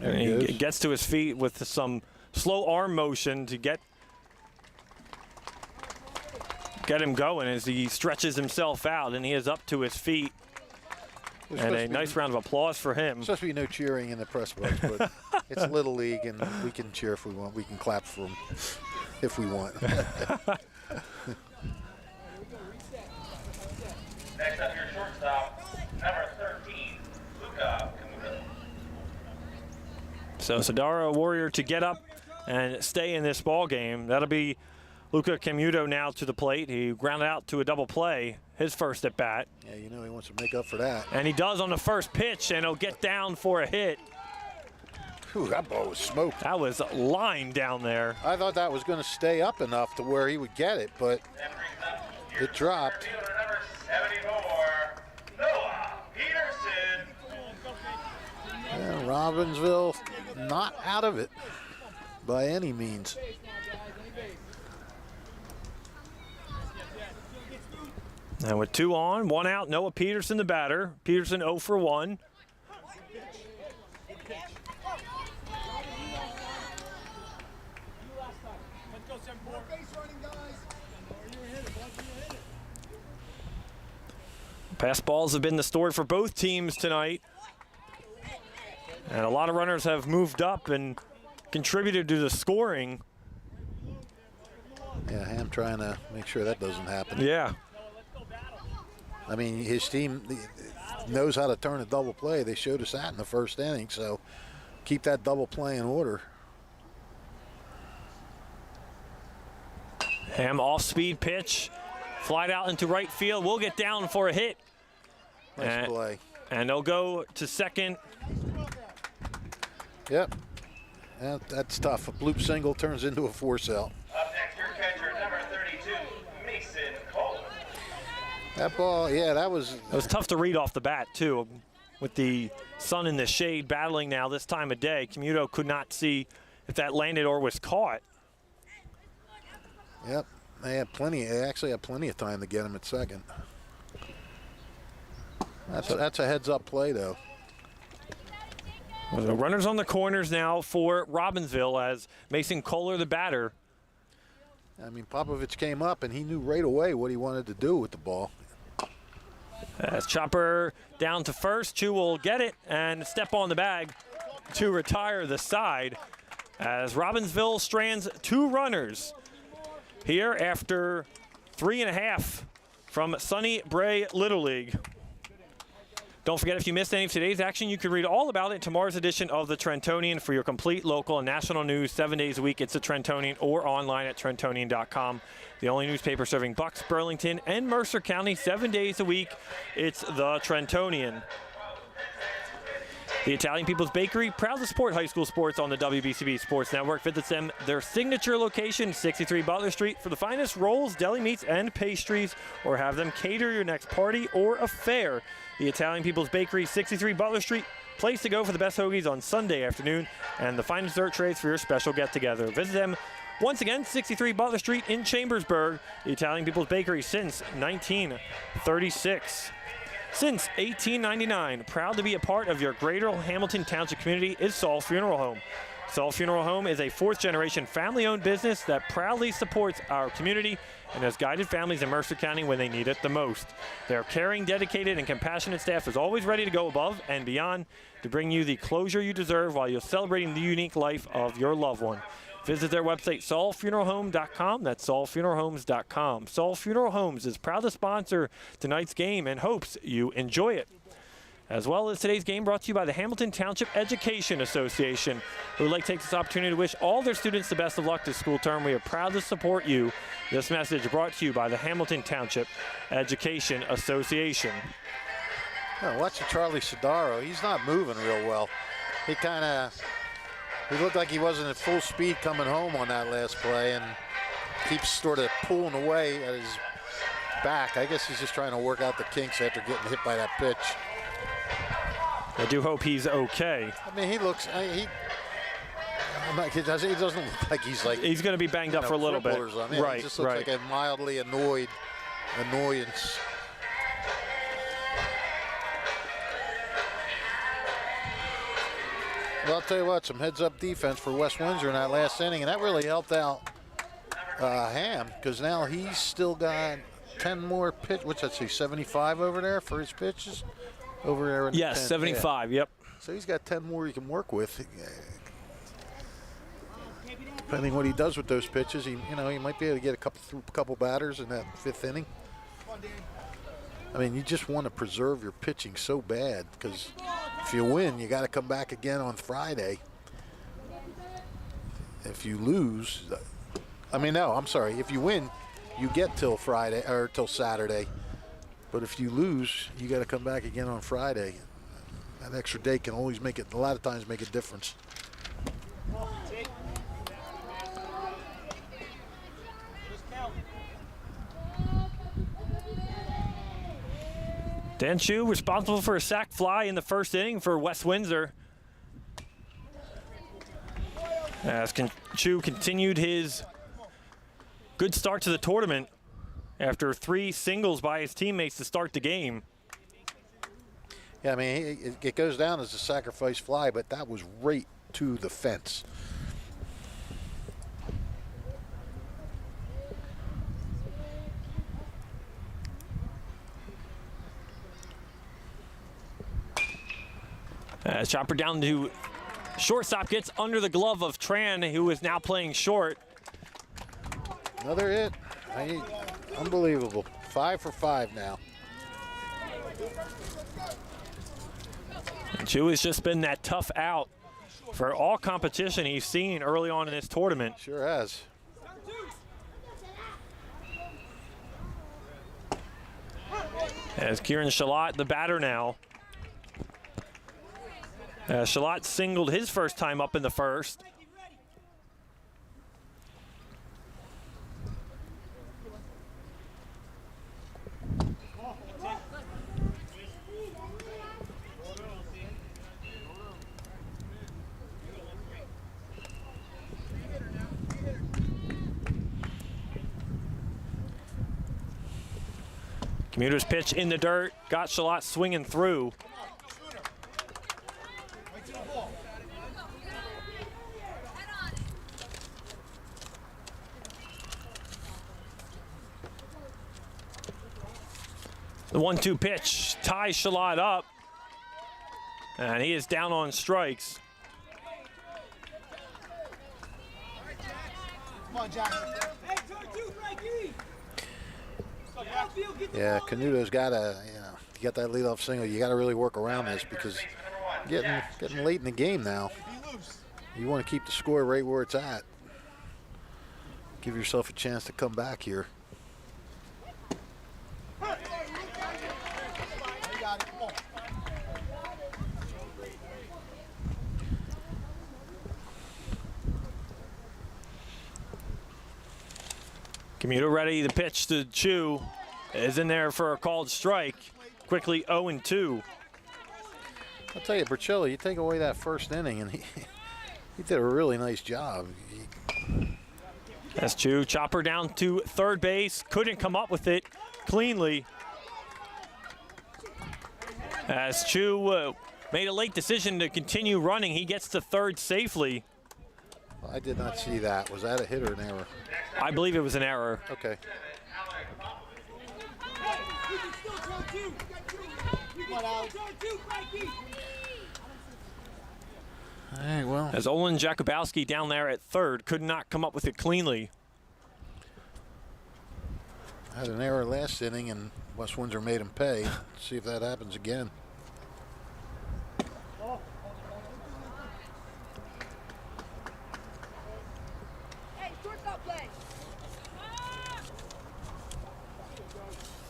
A: And he gets to his feet with some slow arm motion to get him going as he stretches himself out, and he is up to his feet. And a nice round of applause for him.
B: There's supposed to be no cheering in the press box, but it's Little League, and we can cheer if we want. We can clap for him if we want.
C: Next up, your shortstop, number 13, Luca Camuto.
A: So Sadara Warrior to get up and stay in this ball game. That'll be Luca Camuto now to the plate. He grounded out to a double play, his first at bat.
B: Yeah, you know he wants to make up for that.
A: And he does on the first pitch, and he'll get down for a hit.
B: Whew, that ball was smoked.
A: That was lined down there.
B: I thought that was going to stay up enough to where he would get it, but it dropped.
C: Number 74, Noah Peterson.
B: Yeah, Robbinsville not out of it by any means.
A: And with 2 on, 1 out, Noah Peterson the batter. Peterson 0 for 1. Pass balls have been the story for both teams tonight. And a lot of runners have moved up and contributed to the scoring.
B: Yeah, Ham trying to make sure that doesn't happen.
A: Yeah.
B: I mean, his team knows how to turn a double play. They showed us that in the first inning, so keep that double play in order.
A: Ham off-speed pitch, flied out into right field. We'll get down for a hit.
B: Nice play.
A: And they'll go to second.
B: Yep. That's tough. A bloop single turns into a force out.
C: Up next, your catcher, number 32, Mason Cole.
B: That ball, yeah, that was...
A: It was tough to read off the bat, too. With the sun in the shade battling now this time of day, Camuto could not see if that landed or was caught.
B: Yep. They actually had plenty of time to get him at second. That's a heads-up play, though.
A: Well, the runners on the corners now for Robbinsville as Mason Kohler, the batter.
B: I mean, Popovich came up, and he knew right away what he wanted to do with the ball.
A: As Chopper down to first, Chu will get it and step on the bag to retire the side. As Robbinsville strands 2 runners here after 3.5 from Sunnybrae Little League. Don't forget, if you missed any of today's action, you can read all about it in tomorrow's edition of the Trentonian. For your complete local and national news 7 days a week, it's the Trentonian or online at Trentonian.com. The only newspaper serving Bucks, Burlington, and Mercer County 7 days a week. It's the Trentonian. The Italian People's Bakery, proud to support high school sports on the WBCB Sports Network. Visits them, their signature location, 63 Butler Street, for the finest rolls, deli meats, and pastries, or have them cater your next party or affair. The Italian People's Bakery, 63 Butler Street, place to go for the best hoagies on Sunday afternoon and the finest dessert trays for your special get-together. Visit them once again, 63 Butler Street in Chambersburg. The Italian People's Bakery since 1936. Since 1899, proud to be a part of your greater Hamilton Township community is Saul Funeral Home. Saul Funeral Home is a 4th-generation family-owned business that proudly supports our community and has guided families in Mercer County when they need it the most. Their caring, dedicated, and compassionate staff is always ready to go above and beyond to bring you the closure you deserve while you're celebrating the unique life of your loved one. Visit their website, saulfuneralhome.com. That's saulfuneralhomes.com. Saul Funeral Homes is proud to sponsor tonight's game and hopes you enjoy it. As well as today's game brought to you by the Hamilton Township Education Association, who would like to take this opportunity to wish all their students the best of luck this school term. We are proud to support you. This message brought to you by the Hamilton Township Education Association.
B: Oh, watching Charlie Sidaro, he's not moving real well. He looked like he wasn't at full speed coming home on that last play and keeps sort of pulling away at his back. I guess he's just trying to work out the kinks after getting hit by that pitch.
A: I do hope he's okay.
B: I mean, he looks, he doesn't look like he's like.
A: He's going to be banged up for a little bit.
B: Right, he just looks like a mildly annoyance. Well, I'll tell you what, some heads-up defense for West Windsor in that last inning, and that really helped out Ham, because now he's still got 10 more pitch. What's that say, 75 over there for his pitches? Over there in
A: yes,
B: 75,
A: yep.
B: So he's got 10 more he can work with. Depending what he does with those pitches, he might be able to get a couple batters in that 5th inning. I mean, you just want to preserve your pitching so bad, because if you win, you got to come back again on Friday. If you lose, if you win, you get till Friday or till Saturday. But if you lose, you got to come back again on Friday. That extra day can always a lot of times make a difference.
A: Dan Chu responsible for a sac fly in the 1st inning for West Windsor. As Chu continued his good start to the tournament after 3 singles by his teammates to start the game.
B: Yeah, I mean, it goes down as a sacrifice fly, but that was right to the fence.
A: Chopper down to shortstop, gets under the glove of Tran, who is now playing short.
B: Another hit. Unbelievable. 5 for 5 now.
A: And Chu has just been that tough out for all competition he's seen early on in this tournament.
B: Sure has.
A: As Kieran Shalott, the batter now. Shalott singled his first time up in the 1st. Commuter's pitch in the dirt, got Shalott swinging through. The 1-2 pitch ties Shalott up, and he is down on strikes.
C: Come on, Jackson. Hey,
B: Yeah, Canuto's got to, you got that leadoff single. You got to really work around this because getting late in the game now. You want to keep the score right where it's at. Give yourself a chance to come back here.
A: Commuter ready, the pitch to Chu is in there for a called strike. Quickly 0-2.
B: I'll tell you, Burchilla, you take away that first inning, and he did a really nice job.
A: That's Chu. Chopper down to third base. Couldn't come up with it cleanly. As Chu made a late decision to continue running, he gets to third safely.
B: I did not see that. Was that a hit or an error?
A: I believe it was an error.
B: Okay. All right, well.
A: As Olin Jakubowski down there at third could not come up with it cleanly.
B: Had an error last inning, and West Windsor made him pay. See if that happens again.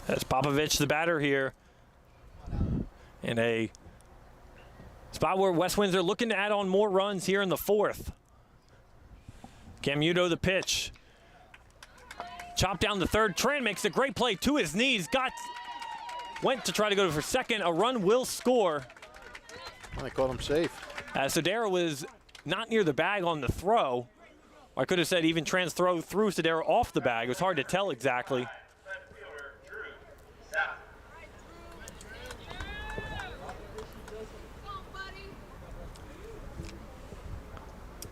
A: As Popovich, the batter here, in a spot where West Windsor looking to add on more runs here in the fourth. Camuto the pitch. Chop down the third. Tran makes a great play to his knees. Went to try to go for second. A run will score.
B: I called him safe.
A: Sodero was not near the bag on the throw. I could have said even Tran's throw threw Sodero off the bag. It was hard to tell exactly.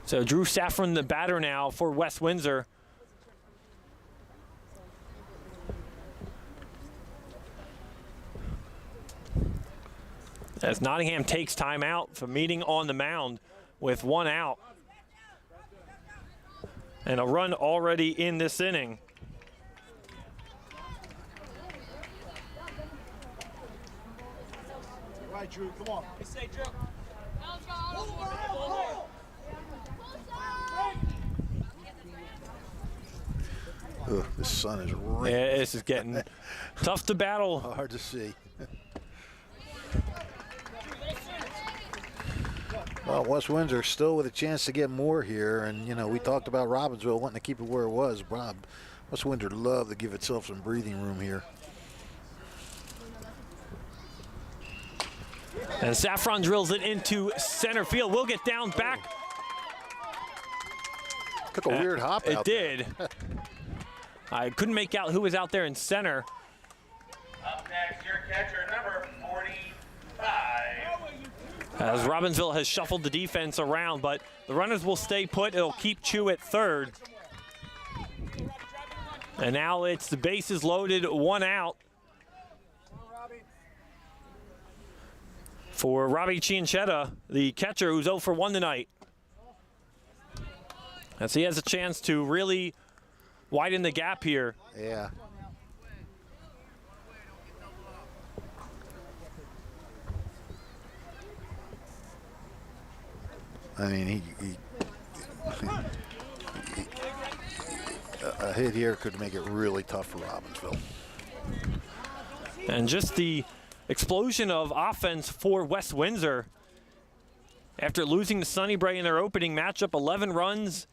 A: So Drew Saffron, the batter now for West Windsor. As Nottingham takes time out for meeting on the mound with 1 out. And a run already in this inning.
C: All right, Drew, come on. Say, Drew.
B: Ugh, the sun is red.
A: Yeah, this is getting tough to battle.
B: Hard to see. Well, West Windsor still with a chance to get more here, and you know we talked about Robbinsville wanting to keep it where it was. West Windsor loved to give itself some breathing room here.
A: And Saffron drills it into center field. We'll get down back.
B: Took a weird hop out there.
A: It did. I couldn't make out who was out there in center.
H: Up next, your catcher, number 45.
A: As Robbinsville has shuffled the defense around, but the runners will stay put. It'll keep Chu at third. And now it's the bases loaded, 1 out. For Robbie Cianchetta, the catcher who's 0 for 1 tonight. As he has a chance to really widen the gap here.
B: Yeah. I mean, a hit here could make it really tough for Robbinsville.
A: And just the explosion of offense for West Windsor. After losing to Sunnybrae in their opening matchup, 11 runs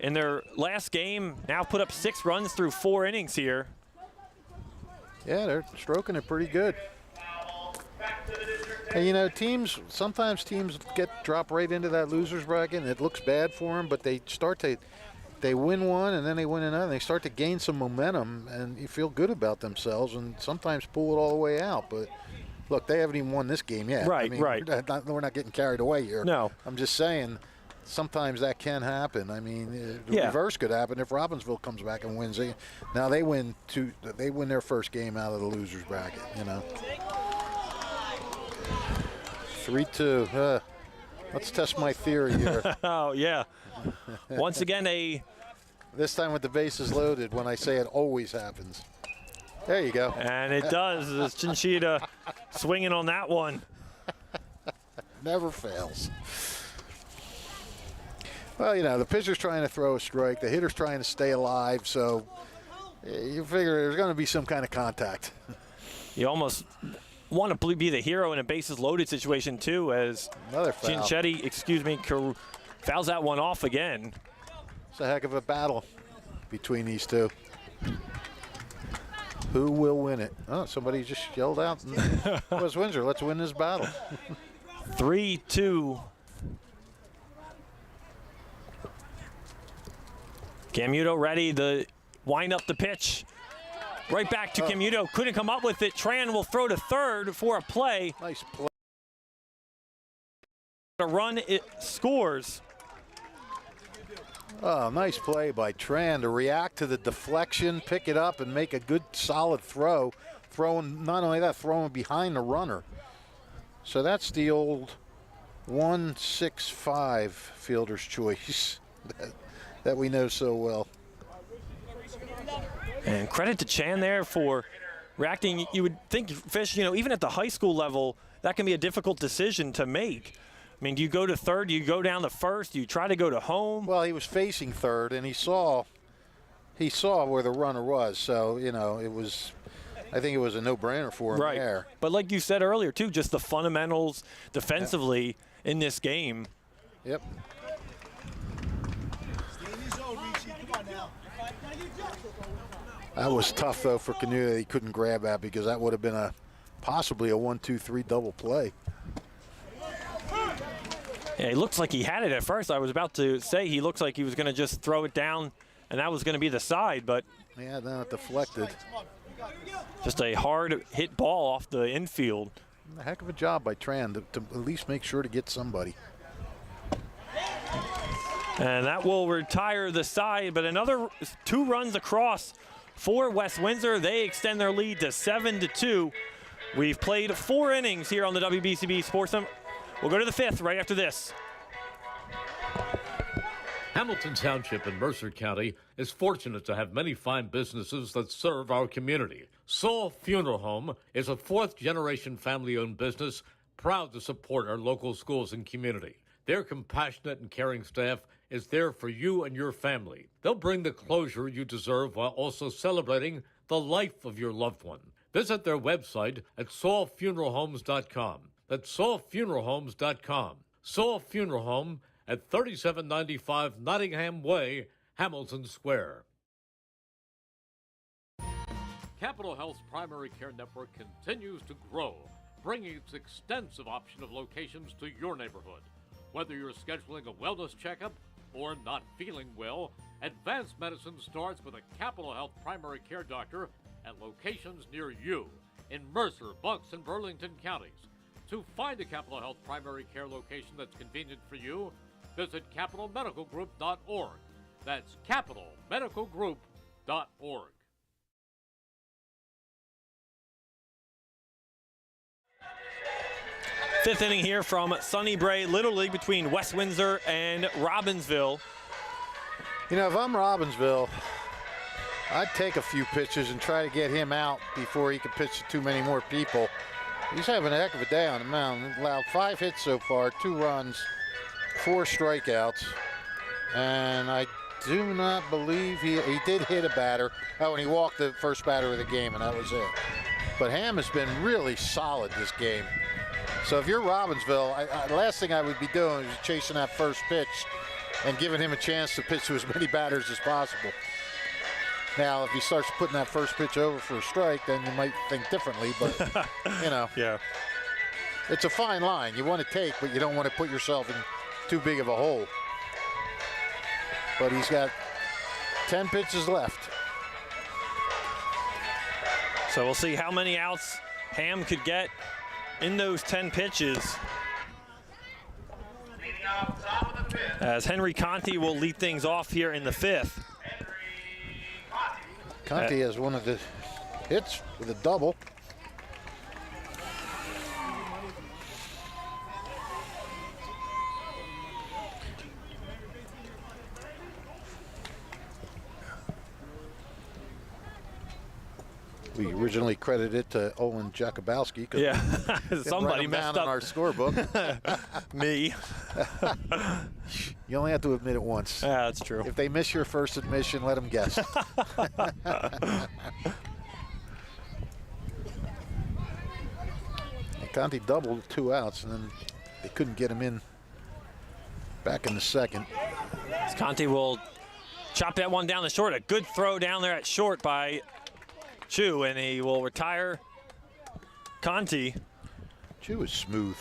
A: in their last game, now put up 6 runs through 4 innings here.
B: Yeah, they're stroking it pretty good. Hey, you know, sometimes teams drop right into that loser's bracket, and it looks bad for them, but they win one, and then they win another, and they start to gain some momentum, and you feel good about themselves, and sometimes pull it all the way out. But look, they haven't even won this game yet.
A: Right,
B: I mean,
A: right.
B: We're not getting carried away here.
A: No.
B: I'm just saying, sometimes that can happen. I mean, the reverse could happen if Robbinsville comes back and wins. Now they win their first game out of the losers bracket. You know, 3-2. Let's test my theory here.
A: Oh yeah. Once again,
B: this time with the bases loaded. When I say it always happens. There you go.
A: And it does. As Chinchita swinging on that one.
B: Never fails. Well, you know, the pitcher's trying to throw a strike. The hitter's trying to stay alive. So you figure there's going to be some kind of contact.
A: You almost want to be the hero in a bases loaded situation too, as
B: another foul.
A: Cinchetti, fouls that one off again.
B: It's a heck of a battle between these two. Who will win it? Oh, somebody just yelled out. West Windsor, let's win this battle.
A: 3-2. Camuto ready to wind up the pitch. Right back to Camuto. Couldn't come up with it. Tran will throw to third for a play.
B: Nice play.
A: A run, it scores.
B: Oh, nice play by Tran to react to the deflection, pick it up, and make a good solid throw. Throwing, not only that, throwing behind the runner. So that's the old 1-6-5 fielder's choice that we know so well.
A: And credit to Chan there for reacting. You would think, Fish, you know, even at the high school level, that can be a difficult decision to make. I mean, do you go to third? Do you go down to first? Do you try to go to home?
B: Well, he was facing third, and he saw where the runner was. So, you know, I think it was a no-brainer for him there.
A: But like you said earlier, too, just the fundamentals defensively in this game.
B: Yep. That was tough, though, for Canu that he couldn't grab at, because that would have been possibly a 1-2-3 double play.
A: Yeah, he looks like he had it at first. I was about to say he looks like he was going to just throw it down, and that was going to be the side, but
B: yeah, then it deflected.
A: Just a hard hit ball off the infield.
B: A heck of a job by Tran to at least make sure to get somebody.
A: And that will retire the side, but another 2 runs across for West Windsor. They extend their lead to 7-2. We've played 4 innings here on the WBCB Sports Center. We'll go to the 5th right after this.
F: Hamilton Township in Mercer County is fortunate to have many fine businesses that serve our community. Saul Funeral Home is a 4th-generation family-owned business proud to support our local schools and community. Their compassionate and caring staff is there for you and your family. They'll bring the closure you deserve while also celebrating the life of your loved one. Visit their website at saulfuneralhomes.com. That's saulfuneralhomes.com. Saul Funeral Home at 3795 Nottingham Way, Hamilton Square. Capital Health's primary care network continues to grow, bringing its extensive option of locations to your neighborhood. Whether you're scheduling a wellness checkup or not feeling well, advanced medicine starts with a Capital Health primary care doctor at locations near you in Mercer, Bucks, and Burlington counties. To find a Capital Health primary care location that's convenient for you, visit capitalmedicalgroup.org. That's capitalmedicalgroup.org.
A: Fifth inning here from Sunnybrae Little League between West Windsor and Robbinsville.
B: You know, if I'm Robbinsville, I'd take a few pitches and try to get him out before he could pitch to too many more people. He's having a heck of a day on the mound. Allowed 5 hits so far, 2 runs, 4 strikeouts. And I do not believe he did hit a batter. Oh, and he walked the first batter of the game, and that was it. But Ham has been really solid this game. So if you're Robbinsville, last thing I would be doing is chasing that first pitch and giving him a chance to pitch to as many batters as possible. Now, if he starts putting that first pitch over for a strike, then you might think differently, but, you know.
A: Yeah.
B: It's a fine line. You want to take, but you don't want to put yourself in too big of a hole. But he's got 10 pitches left.
A: So we'll see how many outs Ham could get in those 10 pitches. As Henry Conti will lead things off here in the 5th.
B: Conti has one of the hits with a double. We originally credited it to Owen Jakubowski.
A: Yeah, somebody messed up
B: on our scorebook.
A: Me.
B: You only have to admit it once.
A: Yeah, that's true.
B: If they miss your first admission, let them guess. Conti doubled 2 outs, and then they couldn't get him in back in the 2nd.
A: Conti will chop that one down the short. A good throw down there at short by Chu, and he will retire Conti.
B: Chu is smooth.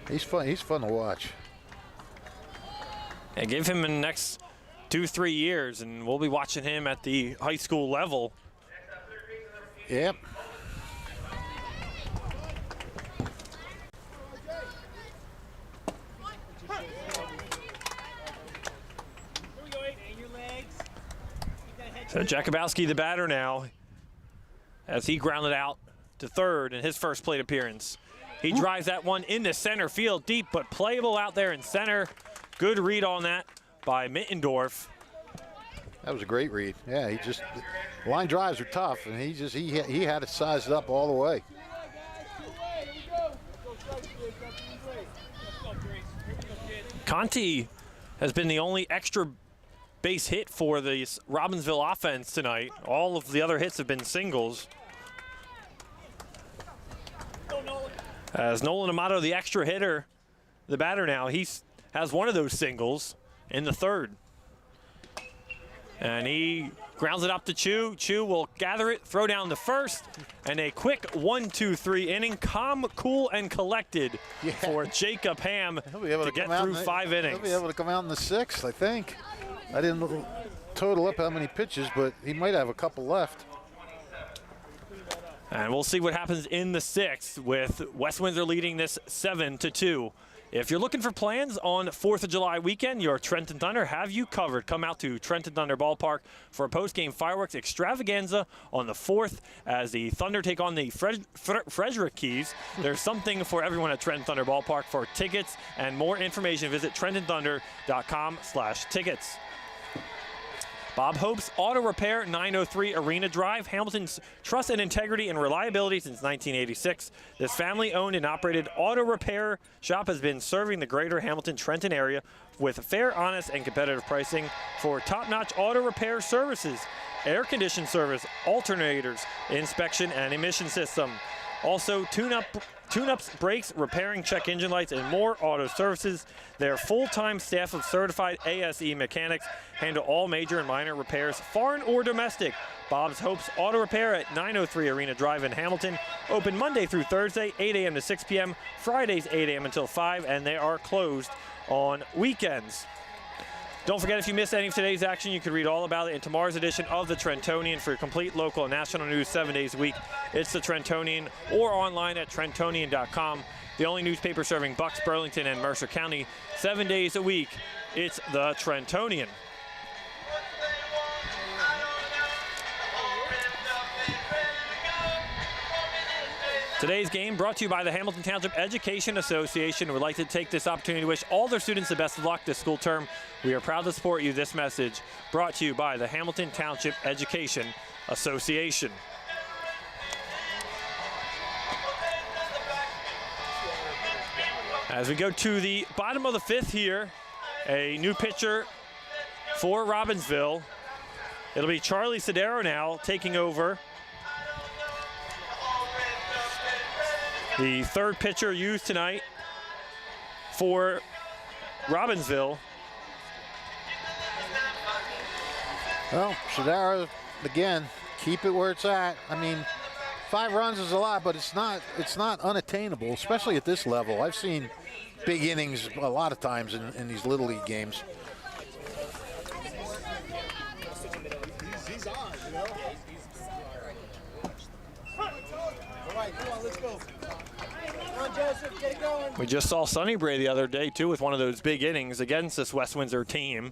B: He's fun. He's fun to watch.
A: And give him in the next 2-3 years, and we'll be watching him at the high school level.
B: Yep.
A: So Jakubowski, the batter now, as he grounded out to third in his first plate appearance. He drives that one into center field, deep but playable out there in center. Good read on that by Mittendorf.
B: That was a great read. Yeah, line drives are tough, and he had it sized up all the way.
A: Conti has been the only extra base hit for the Robbinsville offense tonight. All of the other hits have been singles. As Nolan Amato, the extra hitter, the batter now, he has one of those singles in the third. And he grounds it up to Chu. Chu will gather it, throw down the first, and a quick 1-2-3 inning, calm, cool, and collected for Jacob Ham to get through 5 innings.
B: He'll be able to come out in the 6th, I think. I didn't total up how many pitches, but he might have a couple left.
A: And we'll see what happens in the 6th with West Windsor leading this 7-2. If you're looking for plans on 4th of July weekend, your Trenton Thunder have you covered. Come out to Trenton Thunder Ballpark for a post-game fireworks extravaganza on the 4th as the Thunder take on the Frederick Keys. There's something for everyone at Trenton Thunder Ballpark. For tickets and more information, visit trentonthunder.com/tickets. Bob Hope's Auto Repair, 903 Arena Drive, Hamilton's trust and integrity and reliability since 1986. This family-owned and operated auto repair shop has been serving the greater Hamilton-Trenton area with fair, honest, and competitive pricing for top-notch auto repair services, air-conditioned service, alternators, inspection, and emission system. Also, tune-ups, brakes, repairing check engine lights, and more auto services. Their full-time staff of certified ASE mechanics handle all major and minor repairs, foreign or domestic. Bob's Hope's Auto Repair at 903 Arena Drive in Hamilton. Open Monday through Thursday, 8 a.m. to 6 p.m., Fridays 8 a.m. until 5, and they are closed on weekends. Don't forget, if you missed any of today's action, you can read all about it in tomorrow's edition of the Trentonian. For complete local and national news 7 days a week, it's the Trentonian, or online at trentonian.com. The only newspaper serving Bucks, Burlington, and Mercer County 7 days a week. It's the Trentonian. Today's game brought to you by the Hamilton Township Education Association. We'd like to take this opportunity to wish all their students the best of luck this school term. We are proud to support you. This message brought to you by the Hamilton Township Education Association. As we go to the bottom of the 5th here, a new pitcher for Robbinsville. It'll be Charlie Sodero now taking over. The third pitcher used tonight for Robbinsville.
B: Well, Shadara, again, keep it where it's at. I mean, 5 runs is a lot, but it's not unattainable, especially at this level. I've seen big innings a lot of times in these Little League games.
C: He's on, you know? All right, come on, let's go. Come on, Joseph, get it going.
A: We just saw Sunnybrae the other day, too, with one of those big innings against this West Windsor team.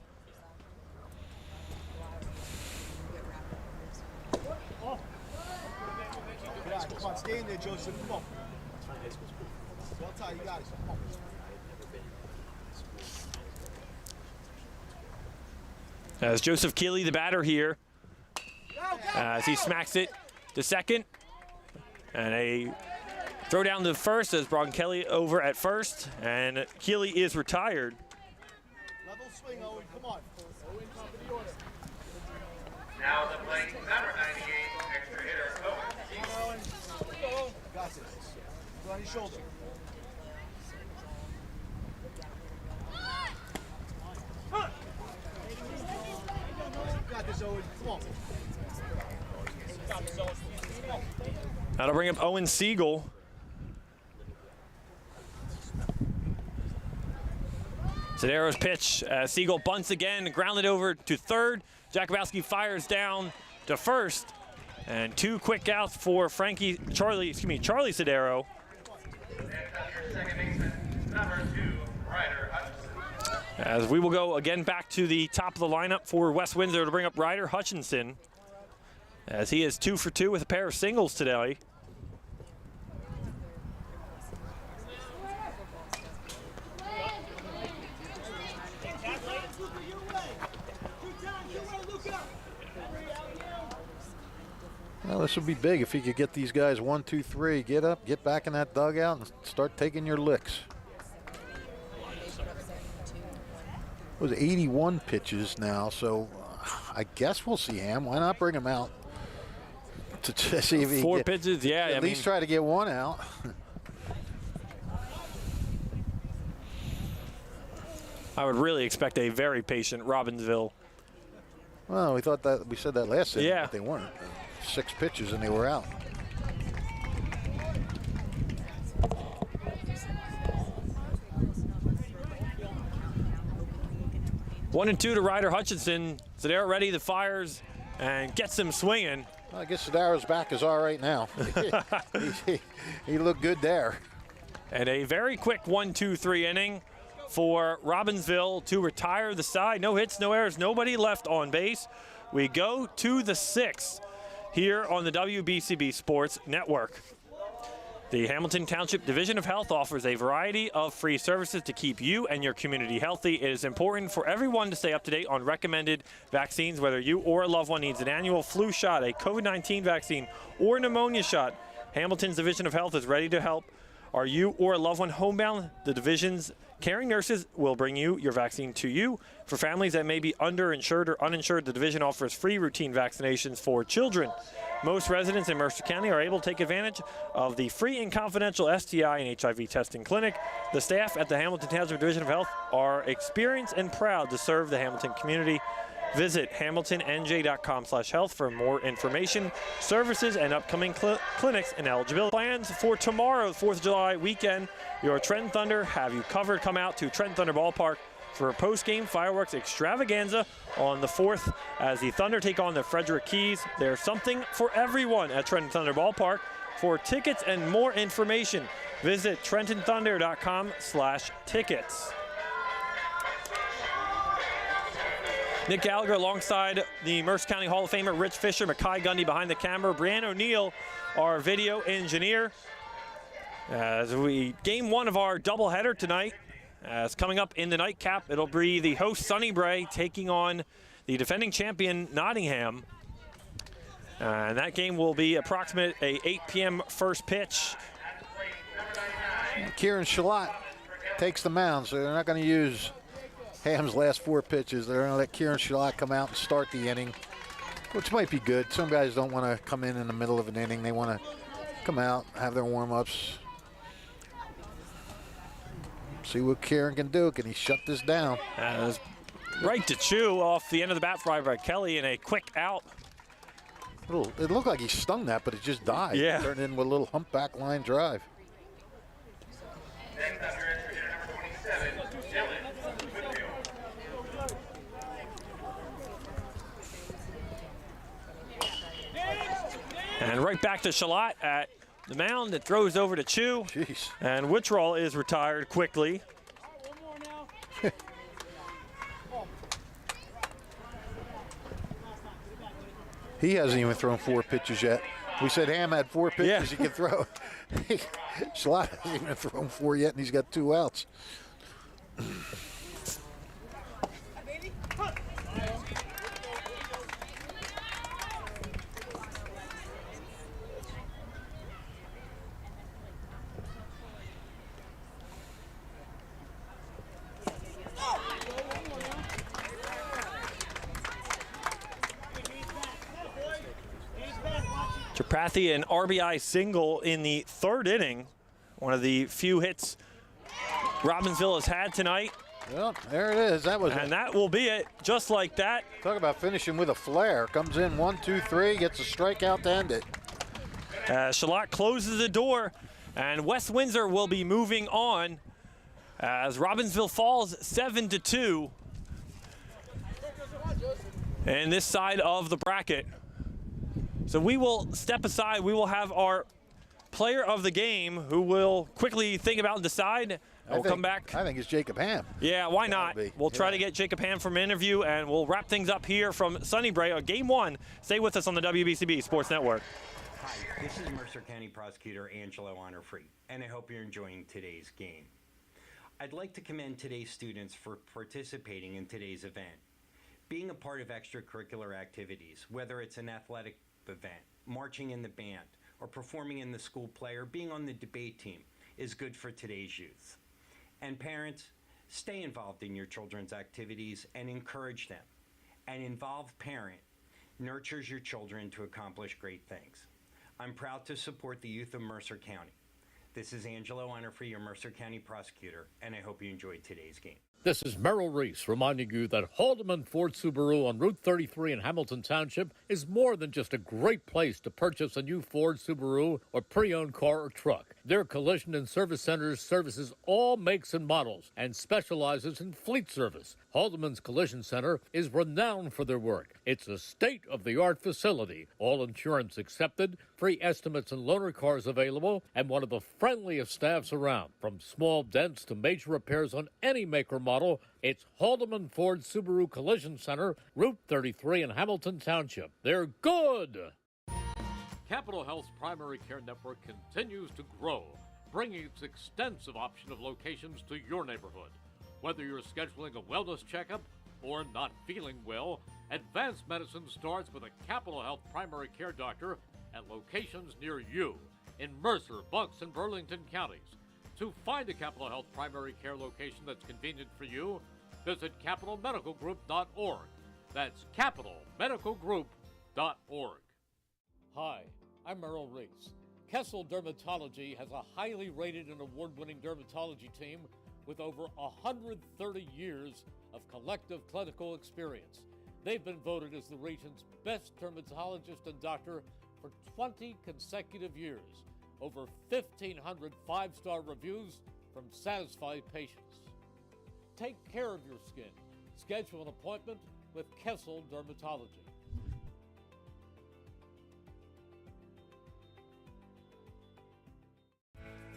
C: Come on, stay in there, Joseph. Come on. Well tight, you got it. Come on.
A: As Joseph Keeley, the batter here, as he smacks it to second. And a throw down to first as Kelly over at first. And Keeley is retired.
C: Level swing, Owen. Come on. Owen, top of the order.
H: Now the playing number 98, extra hitter, Owen.
C: Come on, Owen. Go, Owen. Got this. Go on your shoulder. Got this, Owen. Come on. Got this, Owen. Come on.
A: That'll bring up Owen Siegel. Sodero's pitch. Siegel bunts again, grounded over to third. Jakubowski fires down to first. And 2 quick outs for Charlie Sodero.
H: Second baseman, number 2, Ryder Hutchinson.
A: As we will go again back to the top of the lineup for West Windsor to bring up Ryder Hutchinson. as he is 2 for 2 with a pair of singles today.
B: Well, this would be big if he could get these guys 1, 2, 3, get up, get back in that dugout, and start taking your licks. It was 81 pitches now, so I guess we'll see Ham. Why not bring him out to see if he
A: 4 pitches, yeah.
B: At least try to get one out.
A: I would really expect a very patient Robbinsville.
B: Well, we said that last inning,
A: yeah,
B: but they weren't. 6 pitches and they were out.
A: One and 2 to Ryder Hutchinson. Zadar ready, the fires, and gets him swinging.
B: Well, I guess Sadaro's back is all right now. he looked good there.
A: And a very quick 1-2-3 inning for Robbinsville to retire the side. No hits, no errors, nobody left on base. We go to the 6th here on the WBCB Sports Network. The Hamilton Township Division of Health offers a variety of free services to keep you and your community healthy. It is important for everyone to stay up to date on recommended vaccines, whether you or a loved one needs an annual flu shot, a COVID-19 vaccine, or pneumonia shot. Hamilton's Division of Health is ready to help. Are you or a loved one homebound? The division's caring nurses will bring your vaccine to you. For families that may be underinsured or uninsured, the division offers free routine vaccinations for children. Most residents in Mercer County are able to take advantage of the free and confidential STI and HIV testing clinic. The staff at the Hamilton Township Division of Health are experienced and proud to serve the Hamilton community. Visit hamiltonnj.com/health for more information, services, and upcoming clinics and eligibility plans for tomorrow, 4th of July weekend. Your Trenton Thunder have you covered. Come out to Trenton Thunder Ballpark for a post-game fireworks extravaganza on the 4th as the Thunder take on the Frederick Keys. There's something for everyone at Trenton Thunder Ballpark. For tickets and more information, visit trentonthunder.com/tickets. Nick Gallagher alongside the Mercer County Hall of Famer Rich Fisher, Mackay Gundy behind the camera, Brianne O'Neill, our video engineer. As we game 1 of our doubleheader tonight, as coming up in the nightcap, it'll be the host Sunnybrae taking on the defending champion Nottingham. And that game will be approximate a 8 p.m. first pitch.
B: Kieran Shalat takes the mound, so they're not going to use Ham's last 4 pitches. They're going to let Kieran Shalat come out and start the inning, which might be good. Some guys don't want to come in the middle of an inning. They want to come out, have their warm-ups. See what Kieran can do. Can he shut this down?
A: Right to Chew off the end of the bat fly by Kelly and a quick out.
B: It looked like he stung that, but it just died.
A: Yeah.
B: It turned into a little humpback line drive.
A: And right back to Shalat at the mound. That throws over to Chew.
B: Jeez.
A: And Wittrall is retired quickly.
B: He hasn't even thrown 4 pitches yet. We said Ham had 4 pitches he could throw. Shalat hasn't even thrown 4 yet, and he's got 2 outs.
A: Tripathi, an RBI single in the 3rd inning. One of the few hits Robbinsville has had tonight.
B: Well, there it is. That
A: will be it, just like that.
B: Talk about finishing with a flare. Comes in 1, 2, 3, gets a strikeout to end it.
A: Shalat closes the door, and West Windsor will be moving on as Robbinsville falls 7-2 in this side of the bracket. So we will step aside. We will have our player of the game who will quickly think about and decide We'll come back.
B: I think it's Jacob Ham.
A: Yeah, why not? We'll try to get Jacob Ham from an interview, and we'll wrap things up here from Sunnybrae, Game 1. Stay with us on the WBCB Sports Network.
I: Hi, this is Mercer County Prosecutor Angelo Honorfree, and I hope you're enjoying today's game. I'd like to commend today's students for participating in today's event. Being a part of extracurricular activities, whether it's an athletic event, marching in the band, or performing in the school play, or being on the debate team, is good for today's youth. And parents, stay involved in your children's activities and encourage them. An involved parent nurtures your children to accomplish great things. I'm proud to support the youth of Mercer County. This is Angelo Honorfree, your Mercer County Prosecutor, and I hope you enjoyed today's game.
F: This is Merrill Reese reminding you that Haldeman Ford Subaru on Route 33 in Hamilton Township is more than just a great place to purchase a new Ford Subaru or pre-owned car or truck. Their collision and service centers services all makes and models and specializes in fleet service. Haldeman's Collision Center is renowned for their work. It's a state-of-the-art facility, all insurance accepted, free estimates and loaner cars available, and one of the friendliest staffs around. From small dents to major repairs on any make or model, it's Haldeman Ford Subaru Collision Center, Route 33 in Hamilton Township. They're good! Capital Health's primary care network continues to grow, bringing its extensive option of locations to your neighborhood. Whether you're scheduling a wellness checkup or not feeling well, advanced medicine starts with a Capital Health primary care doctor at locations near you in Mercer, Bucks, and Burlington counties. To find a Capital Health primary care location that's convenient for you, visit capitalmedicalgroup.org. That's capitalmedicalgroup.org. Hi, I'm Merrill Reese. Kessel Dermatology has a highly rated and award-winning dermatology team with over 130 years of collective clinical experience. They've been voted as the region's best dermatologist and doctor for 20 consecutive years. Over 1,500 five-star reviews from satisfied patients. Take care of your skin. Schedule an appointment with Kessel Dermatology.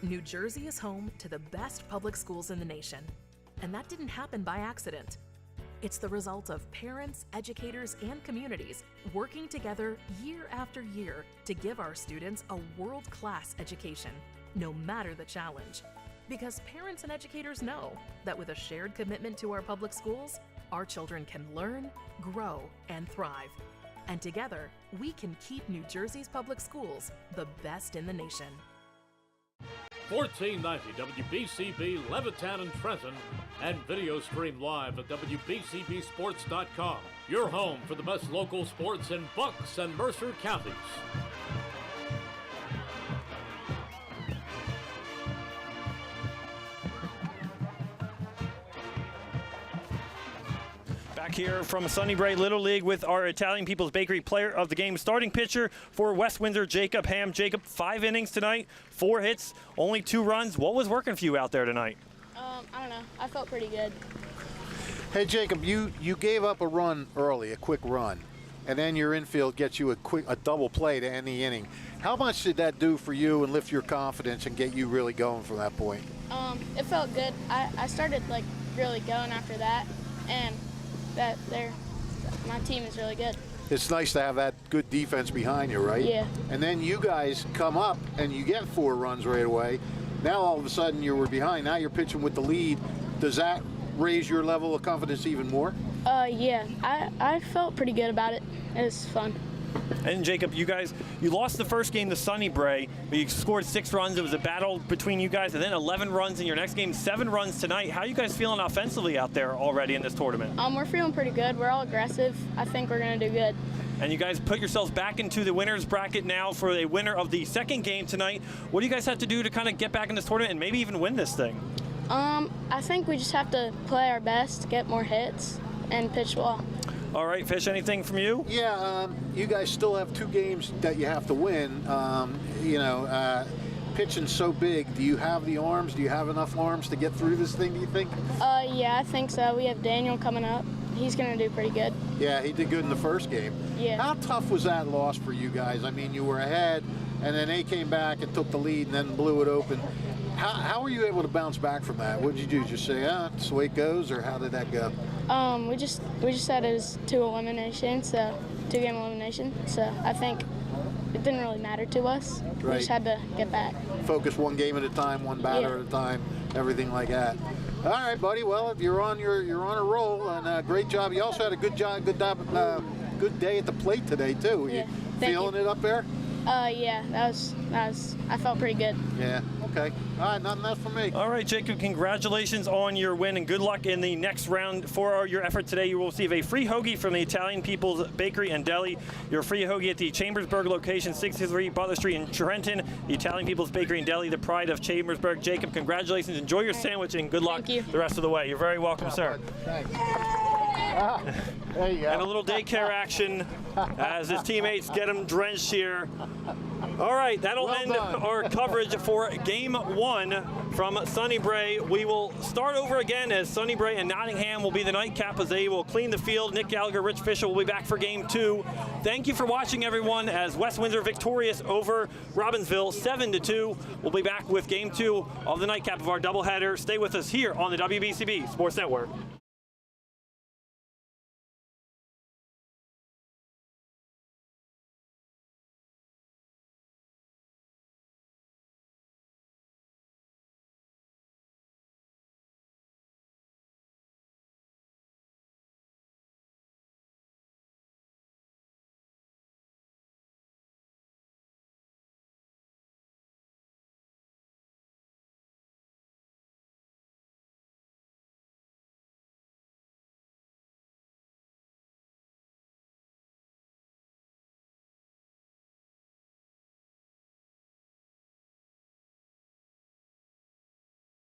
G: New Jersey is home to the best public schools in the nation. And that didn't happen by accident. It's the result of parents, educators, and communities working together year after year to give our students a world-class education, no matter the challenge. Because parents and educators know that with a shared commitment to our public schools, our children can learn, grow, and thrive. And together, we can keep New Jersey's public schools the best in the nation.
F: 1490 WBCB Levittown and Trenton, and video stream live at WBCBsports.com. Your home for the best local sports in Bucks and Mercer counties.
A: Back here from Sunnybrae Little League with our Italian People's Bakery player of the game, starting pitcher for West Windsor, Jacob Ham. Jacob, 5 innings tonight, 4 hits, only 2 runs. What was working for you out there tonight?
C: I don't know. I felt pretty good.
B: Hey, Jacob, you gave up a run early, a quick run, and then your infield gets you a double play to end the inning. How much did that do for you and lift your confidence and get you really going from that point?
C: It felt good. I started like really going after that, and my team is really good.
B: It's nice to have that good defense behind you, right?
C: Yeah.
B: And then you guys come up and you get 4 runs right away. Now all of a sudden you were behind. Now you're pitching with the lead. Does that raise your level of confidence even more?
C: Yeah. I felt pretty good about it. It was fun.
A: And Jacob, you lost the first game to Sunnybrae, but you scored 6 runs. It was a battle between you guys, and then 11 runs in your next game, 7 runs tonight. How are you guys feeling offensively out there already in this tournament?
C: We're feeling pretty good. We're all aggressive. I think we're going to do good.
A: And you guys put yourselves back into the winner's bracket now for a winner of the second game tonight. What do you guys have to do to kind of get back in this tournament and maybe even win this thing?
C: I think we just have to play our best, get more hits, and pitch well.
A: All right, Fish, anything from you?
B: Yeah, you guys still have 2 games that you have to win. Pitching so big, do you have the arms? Do you have enough arms to get through this thing, do you think?
C: Yeah, I think so. We have Daniel coming up. he's going to do pretty good.
B: Yeah, he did good in the first game.
C: Yeah.
B: How tough was that loss for you guys? I mean, you were ahead, and then they came back and took the lead and then blew it open. How were you able to bounce back from that? What did you do? Just say, it's the way it goes, or how did that go?
C: We just said it was 2 game elimination. So I think it didn't really matter to us.
B: Right.
C: We just had to get back.
B: Focus one game at a time, one batter at a time, everything like that. All right, buddy. Well, you're on a roll, and great job. You also had a good good day at the plate today too.
C: Yeah.
B: You feeling it up there?
C: Yeah, that was. I felt pretty good.
B: Yeah. Okay. All right. Nothing else for me.
A: All right, Jacob, congratulations on your win and good luck in the next round. For your effort today, you will receive a free hoagie from the Italian People's Bakery and Deli. Your free hoagie at the Chambersburg location, 63 Butler Street in Trenton. The Italian People's Bakery and Deli, the pride of Chambersburg. Jacob, congratulations. Enjoy your sandwich and good luck the rest of the way. You're very welcome, sir.
B: Thanks. There you go.
A: And a little daycare action as his teammates get him drenched here. All right, that'll end our coverage for Game 1 from Sunnybrae. We will start over again as Sunnybrae and Nottingham will be the nightcap as they will clean the field. Nick Gallagher, Rich Fisher will be back for Game 2. Thank you for watching, everyone, as West Windsor victorious over Robbinsville 7-2. We'll be back with Game 2 of the nightcap of our doubleheader. Stay with us here on the WBCB Sports Network.